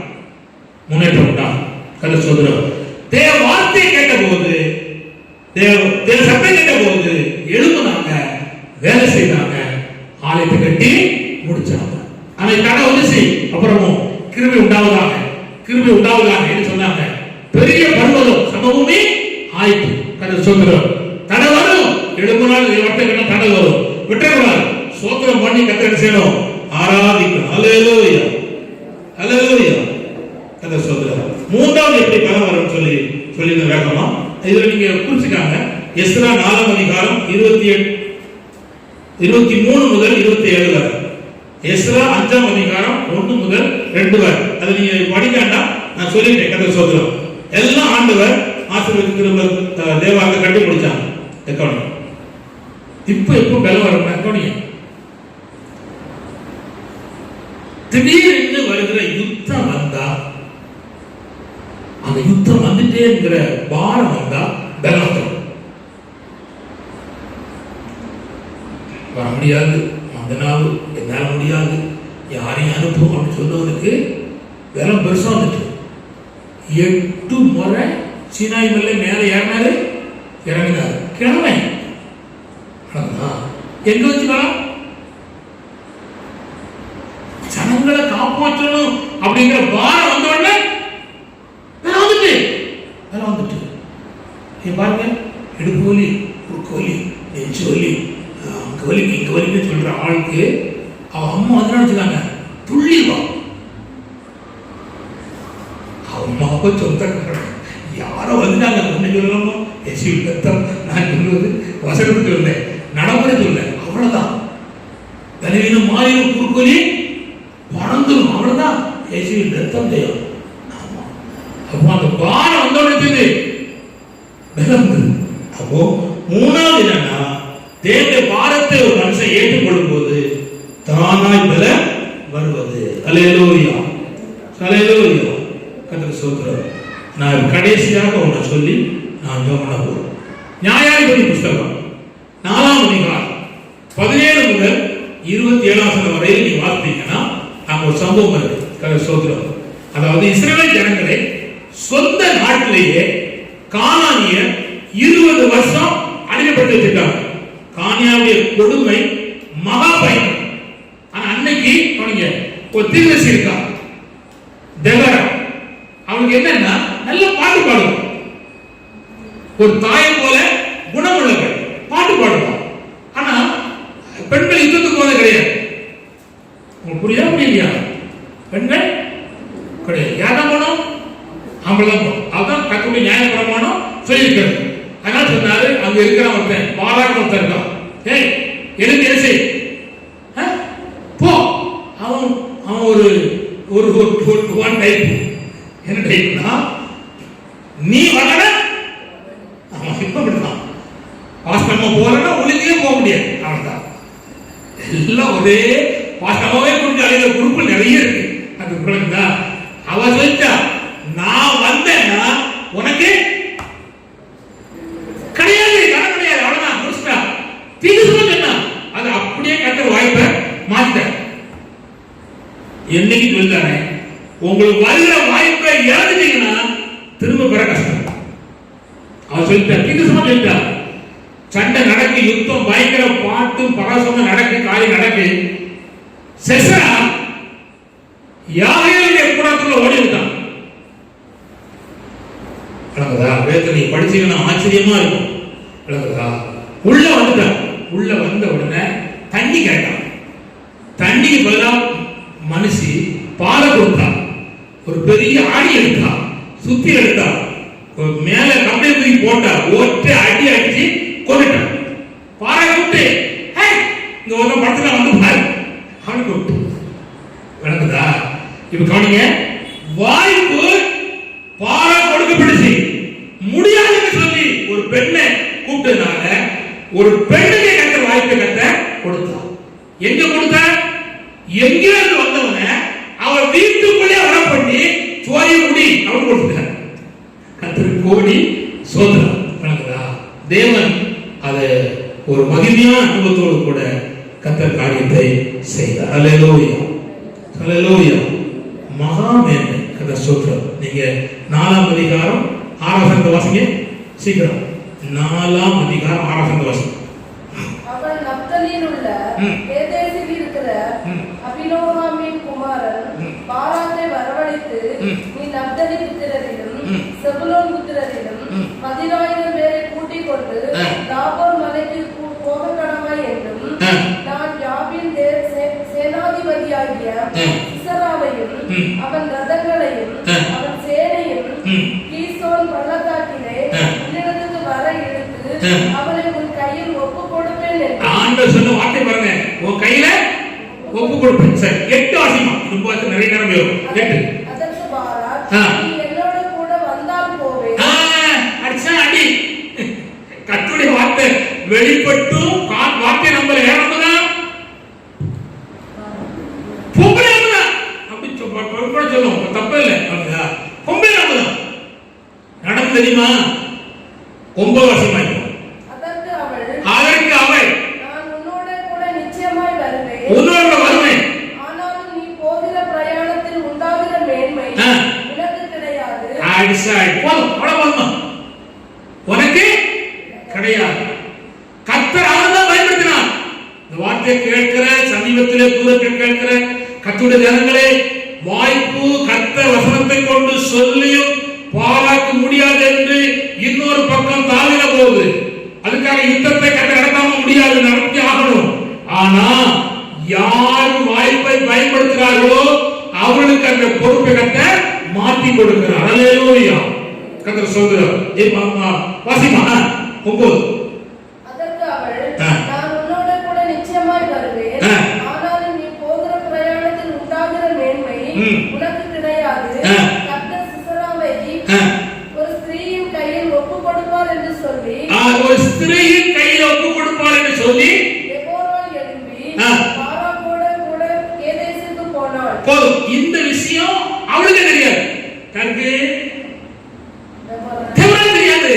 முன்னேற்றம் உண்டாகும். கதை சொல்றோம். தேவ வார்த்தையை கேட்ட போது, தேவ சத்தம் கேட்ட போது எழுப்புனாங்க, வேலை செய்தாங்க, ஆலயத்தை கட்டி முடிச்சாங்க. ஆனா கடை வந்துச்சு. அப்புறமும் கிருபை உண்டாவதாக, கிருபை உண்டாவதாக என்று சொன்னாங்க. பெரிய பர்வதம் சமபூமி ஆயிற்று. கதை சொல்றோம். தடை வரும், எழுப்புனால் வட்டம் தடை வரும், விட்டுறக்கூடாது. சோத்திரம் பண்ணி கத்தரை செய்யணும், ஆராதிக்கணும். அல்லேலூயா, அல்லேலூயா. கதை சொல்றோம். மூன்றாவது எப்படி பலம் வரும் சொல்லி வேகமா இதுல நீங்க குறிச்சுக்காங்க. எஸ்ரா 4ஆம் அதிகாரம் 23 முதல் 27 வரை, எஸ்ரா 5ஆம் அதிகாரம் 1 முதல் 2 வரை. அதை நீங்க படிக்காண்டா, நான் சொல்லிட்டேன். கதை சொல்றோம். எல்லாம் ஆண்டவர் ஆசீர்வதிக்கிற தேவாலயத்தை கட்டி முடிச்சாங்க. இப்ப பலம் வரும். திடீர்னு வருகிற யுத்தம் வந்தா, அந்த யுத்தம் வந்துட்டே இருக்கிற பாரம் வந்தா பலம் வர முடியாது. மந்தனாவு என்னால முடியாது, யாரையும் அனுப்பும் அப்படின்னு சொல்றவனுக்கு பலம் பெருசா வந்துட்டு 8 முறை சீனாய் மலை மேல ஏறினாரு, இறங்கினாரு, கிழமை. எங்க வச்சு பலம்? ஜனங்களை காப்பாற்றணும் அப்படிங்கிற பாரம் வந்த உடனே வந்துட்டு பாருங்க, இடுப்பு வலி, குறுக்கு வலி, நெஞ்சு வலி, அங்க வலிக்கு இங்க வலிக்கு சொல்ற ஆளுக்கு அவன் அம்மா வந்து நினைச்சுக்காங்க துள்ளிவா. அம்மாவை சொந்தக்காரன் யாரோ வந்துட்டாங்க. ஒண்ணு சொல்லலாமா? எசி கத்தம். நான் சொல்லுவது வசனத்துக்கு சொல்ல, நடைமுறை சொல்ல. அவ்வளவுதான். தலைவீனம் மாறிடும், குறுக்கு வலி பறந்துடும். அவ்வளவுதான். இயேசுவின் ரத்தம் செய்யும். அப்போ அந்த பாரம் வந்தோடனே அப்போ மூணாவது என்னன்னா, தேவ பாரத்தை ஒரு மனுஷன் ஏற்றுக்கொள்ளும் போது தானாய் பலம் வருவது. அல்லேலூயா, அல்லேலூயா. கர்த்தருக்கு ஸ்தோத்திரம். நான் கடைசியாக ஒன்றை சொல்லி நான் ஜெபம் பண்ண போறேன். நியாயாதிபதி புஸ்தகம் 4ஆம் அதிகாரம் 17 முதல் 27 வரையில் நீ வாசித்தீங்கன்னா அங்க ஒரு சம்பவம் இருக்கு. கர்த்தருக்கு ஸ்தோத்திரம். அதாவது இஸ்ரவேல் ஜனங்களை சொந்த நாட்டிலேயே கானானிய 20 வருஷம் அடிமைப்படுத்தி வச்சிருக்காங்க. கானானிய கொடுமை மகா பயங்கரம். ஆனா அன்னைக்கு அவனுங்க ஒரு தீர்க்கதரிசி இருக்கா, தேவரா. அவனுக்கு என்னன்னா நல்ல பாட்டு பாடுவான், ஒரு தாயை போல குணமுள்ளவர்கள் பாட்டு பாடுவான். ஆனா பெண்கள் யுத்தத்துக்கு போனது கிடையாது. உங்களுக்கு புரியுதா புரியலையா? பெண்கள் கிடையாது. யாரும் போனோம், ஆம்பளை தான் போனோம். அதான் கத்துடைய நியாயப்பிரமாணம் சொல்லியிருக்கிறது. அதனால சொன்னாரு, அங்க இருக்கிற ஒருத்தன் பாராட்டு ஒருத்தன் இருக்கான், ஏய் எழுந்து என்ன செய் போ. அவன் ஒரு ஒரு ஒன் டைப். என்ன டைப்னா, நீ வரல அவன் இப்ப அப்படிதான். பாஸ்டமா போறனா ஒழுங்கே போக முடியாது. அவன்தான் எல்லாம் ஒரே பாஸ்டமாவே கொண்டு அலையில குரூப் நிறைய இருக்கு. அது குழந்தை அவ சொல்லிட்டா, நான் வந்தேன்னா உனக்கு கிடையாது, கடன் கிடையாது, அவ்வளவுதான் முடிச்சுட்டா. தீர்வு சொன்னா அது அப்படியே கத்தர் வாய்ப்பை மாத்த. என்னைக்கு சொல்லிட்டானே, உங்களுக்கு வருகிற வாய்ப்பை இழந்துட்டீங்கன்னா திரும்ப பெற கஷ்டம். அவன் சொல்லிட்டா, தீர்வு சொல்லிட்டா. சண்டை நடக்கு, யுத்தம் பயங்கர, பாட்டு பராசம் நடக்கு, காலை நடக்கு. செசரா யாரையுடைய கூடத்துல ஓடி விட்டான். வேதனை படிச்சீங்கன்னா ஆச்சரியமா இருக்கும். உள்ள வந்துட்டான். உள்ள வந்த உடனே தண்ணி கேட்டான். தண்ணிக்கு பதிலா மனுஷி பாலை கொடுத்தான். ஒரு பெரிய ஆடி எடுத்தான், சுத்தி எடுத்தான், மேல கம்பளி தூக்கி போட்டா, ஒற்றை அடி அடிச்சு கொண்டுட்டான். பாறை விட்டு இங்க ஒரு படத்துல வந்து பாரு அவனுக்கு விட்டு விளக்குதா? இப்ப கவனிங்க, வாய்ப்பு பாறை கொடுக்கப்பட்டுச்சு. முடியாதுன்னு சொல்லி ஒரு பெண்ணை கூப்பிட்டதுனால ஒரு பெண்ணுக்கு கத்த வாய்ப்பை கத்த கொடுத்தா. எங்க கொடுத்தா? எங்கிருந்து வந்தவன அவர் வீட்டுக்குள்ளே வர பண்ணி சோரி முடி அவன் கொடுத்தார். கத்தர் கோடி சோதரம். விளக்குதா? தேவன் அதை ஒரு மகிமையான அனுபவத்தோடு கூட கத்தர் காரியத்தை செய்தார். அல்லேலூயா, அல்லேலூயா. மகா மேன்மை கத்தர் சோத்திரம். நீங்க 4ஆம் அதிகாரம் 6ஆம் வாசிங்க சீக்கிரம். 4ஆம் அதிகாரம் 6ஆம் வாசிங்க. அவன் நப்தலியில் உள்ள கேதேசில் இருக்கிற அபினோகாமின் குமாரன் பாராக்கை வரவழைத்து, நீ நப்தலி புத்திரரிலும் செபுலோன் புத்திரரிலும் 10,000 பேரை கூட்டிக் கொண்டு தாபோர் மலைக்கு போக கடவாய் என்றும், நான் யாபின் சேனாதிபதியாகிய சிசராவையும் அவன் ரதங்களையும் அவன் சேனையும் கீசோன் பள்ளத்தாக்கிலே உன்னிடத்துக்கு வர இழுத்து அவனை உன் கையில் ஒப்பு கொடுப்பேன் என்று ஆண்டவர் சொன்ன வார்த்தை பாருங்க. உன் கையில ஒப்பு கொடுப்பேன். சரி, 8 வாசிமா. ரொம்ப நிறைய நேரம் வரும். 8. அதற்கு பாராக், நீ என்னோட கூட வந்தால் போவேன். அடிச்சா அடி. கர்த்தருடைய வார்த்தை வெளிப்பட்டும் வார்த்தை நம்மள ஏறணும்னா பொம்பளை நம்மதான் அப்படி சொல்லுவோம். தப்பு இல்லை. பொம்பளை நம்மதான் நடந்து தெரியுமா? 9 வருஷமா இருக்கும். அதற்கு அவள் நான் உன்னோட கூட நிச்சயமாய் வருவேன். உன்னோட வருவேன். ஆனாலும் நீ போகிற பிரயாணத்தில் உண்டாகிற மேன்மை உனக்கு கிடையாது. போதும், அவ்வளவு உனக்கு கிடையாது. கர்த்தர் அவர்தான் பயன்படுத்தினார். இந்த வார்த்தையை கேட்கிற சமீபத்திலே தூரத்தில் கேட்கிற கர்த்தருடைய ஜனங்களே, வாய்ப்பு கர்த்தர் வசனத்தை கொண்டு சொல்லியும் பாராக்க முடியாது என்று இன்னொரு பக்கம் தாவிட போகுது. அதுக்காக யுத்தத்தை கர்த்தர் நடத்தாம முடியாது, நடத்தி ஆகணும். ஆனா யார் வாய்ப்பை பயன்படுத்துகிறார்களோ அவர்களுக்கு அந்த பொறுப்பை கர்த்தர் மாற்றி கொடுக்கிறார். அல்லேலூயா. கர்த்தர் சொல்கிறார். வாசிமா 9. அதற்கு அவள், நான் உன்னோட கூட நிச்சயமாய் வருவேன். ஆனாலும் நீ போகிற பிரயாணத்தில் உண்டாகிற மேன்மை உனக்கு கிடையாது. கர்த்தர் சிசராவை ஒரு ஸ்திரீயின் கையில் ஒப்பு கொடுப்பார் என்று சொல்லி, ஒரு ஸ்திரீயின் கையில் ஒப்பு கொடுப்பார் என்று சொல்லி தெபோராள் எழும்பி பாராக்கோட கூட கேதேசுக்கு போனாள். போதும். இந்த விஷயம் அவளுக்கு தெரியாது. கருக்கு தெரியாது.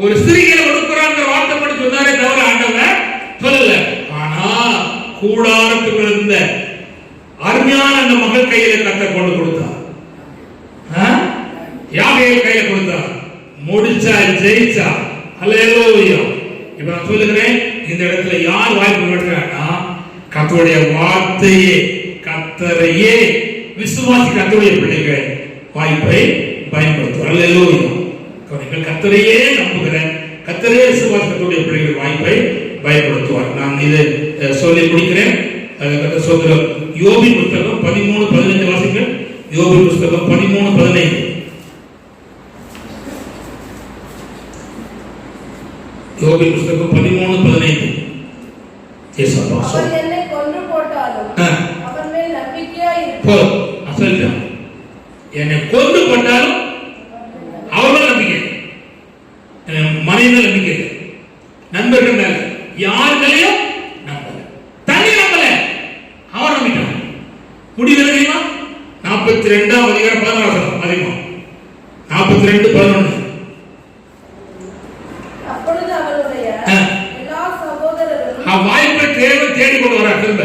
ஒரு ஸ்திரீகளை ஒடுக்குறாங்க வார்த்தை பண்ணி சொன்னாரே தவிர ஆண்டவர் சொல்லல. ஆனா கூடாரத்துக்குள்ள இருந்த அருமையான அந்த மகள் கையில கர்த்தர் கொண்டு கொடுத்தார். முடிச்சா ஜெயிச்சா. ஹல்லேலூயா. இப்ப நான் சொல்லுகிறேன், இந்த இடத்துல யார் வாய்ப்பு பெற்றாங்கன்னா கர்த்தருடைய வார்த்தையே கர்த்தரையே விசுவாசி கர்த்தருடைய பிள்ளைகள் வாய்ப்பை பயன்படுத்துவார். ஹல்லேலூயா. நீங்கள் கர்த்தரையே நம்புகிற கர்த்தரையே விசுவாசி கர்த்தருடைய பிள்ளைகள் வாய்ப்பை பயன்படுத்துவார். நான் இதை சொல்லி முடிக்கிறேன். சோதரம் யோபின் புத்தகம் 13:15 வாசிங்கள். யோபின் புத்தகம் 13:15. யோபின் புத்தகம் 13:15. அவர் என்னை கொன்று போட்டாலும் அவர் மேல் நம்பிக்கையாய் இருப்பார். அசல்தான். என்னை கொன்று போட்டாலும் அவர் மேல் நம்பிக்கை, மனைவி மேல் நம்பிக்கை, நண்பர்கள் மேல, யார் மேலேயும் நம்பல, தனி நம்பல, அவர் நம்பிட்டான். முடிவு தெரியுமா? 42ஆம் அதிகாரம் 16 அதிகமா 42:11. அப்பொழுது அவருடைய எல்லா சகோதரரும் வாய்ப்பை தேடி கொண்டு வர திரும்ப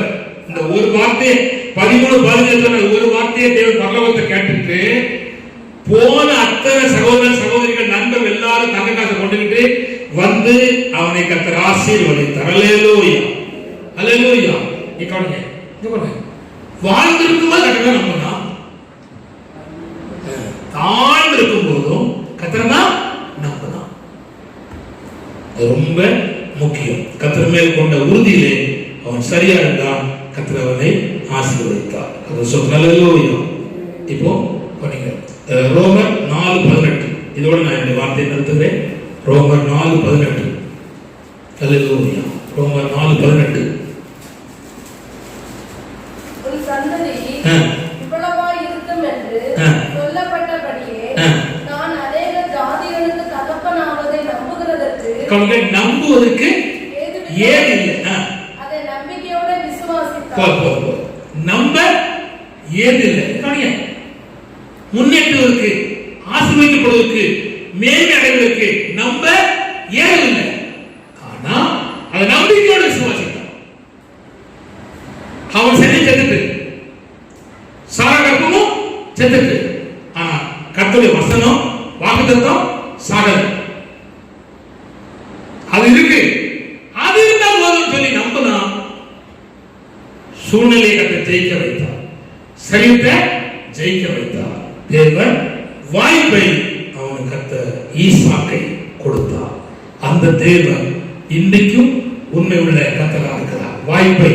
இந்த ஒரு வார்த்தையை 13:15 ஒரு வார்த்தையை தேவன் பரலோகத்தை கேட்டுட்டு போன அத்தனை சகோதரர் சகோதரிகள் நண்பர்கள் எல்லாரும் தங்க காசை கொண்டுகிட்டு வந்து அவனை கர்த்தர் ஆசீர்வதித்தார். அல்லேலூயா, அல்லேலூயா. இங்க பாருங்க, வாழ்ந்திருக்கும்போது கர்த்தரை நம்பணும், தாழ்ந்திருக்கும் போதும் கர்த்தரை தான் நம்பணும். ரொம்ப முக்கியம். கர்த்தர் மேல் கொண்ட உறுதியிலே அவன் சரியா இருந்தான், கர்த்தர் அவனை ஆசீர்வதித்தார். அல்லேலூயா. இப்போ ரோமர் 4:18. இதோட நான் இந்த வார்த்தையை நிறுத்துகிறேன். ரோமர் 4:18. அல்லேலூயா. ரோமர் 4:18. உன் சந்ததி இவ்வளவாய் இருக்கும் என்று சொல்லப்பட்டபடியே நான் அநேக ஜாதிகளுக்கு தகப்பனாவதை நம்புவதற்கு ஏது இல்லை. அதை நம்பிக்கையோட விசுவாசித்தார். நம்ப ஏது இல்லை. முன்னேற்றுவதற்கு, ஆசீர்வதிக்கப்படுவதற்கு, மேன்மை அடைவதற்கு நம்ப ஏறவில்லை. ஆனா அதை நம்பிக்கையோடு விசுவாசித்தான். அவன் செஞ்சு செத்துட்டு, சாரா கர்ப்பமும் செத்துட்டு, ஆனா கர்த்தருடைய வசனம் வாக்குத்தத்தம் சாகல. அது இருக்கு, அது இருந்தா போதும் சொல்லி நம்பினா சூழ்நிலையை கர்த்தர் ஜெயிக்க வைத்தார், சரீரத்தை ஜெயிக்க வைத்தார். தேவன் வாய்ப்பை அவனுக்கு கர்த்தர் ஈசாக்கை கொடுத்தார். அந்த தேவன் இன்றைக்கும் உண்மை உள்ள கர்த்தராக இருக்கிறார். வாய்ப்பை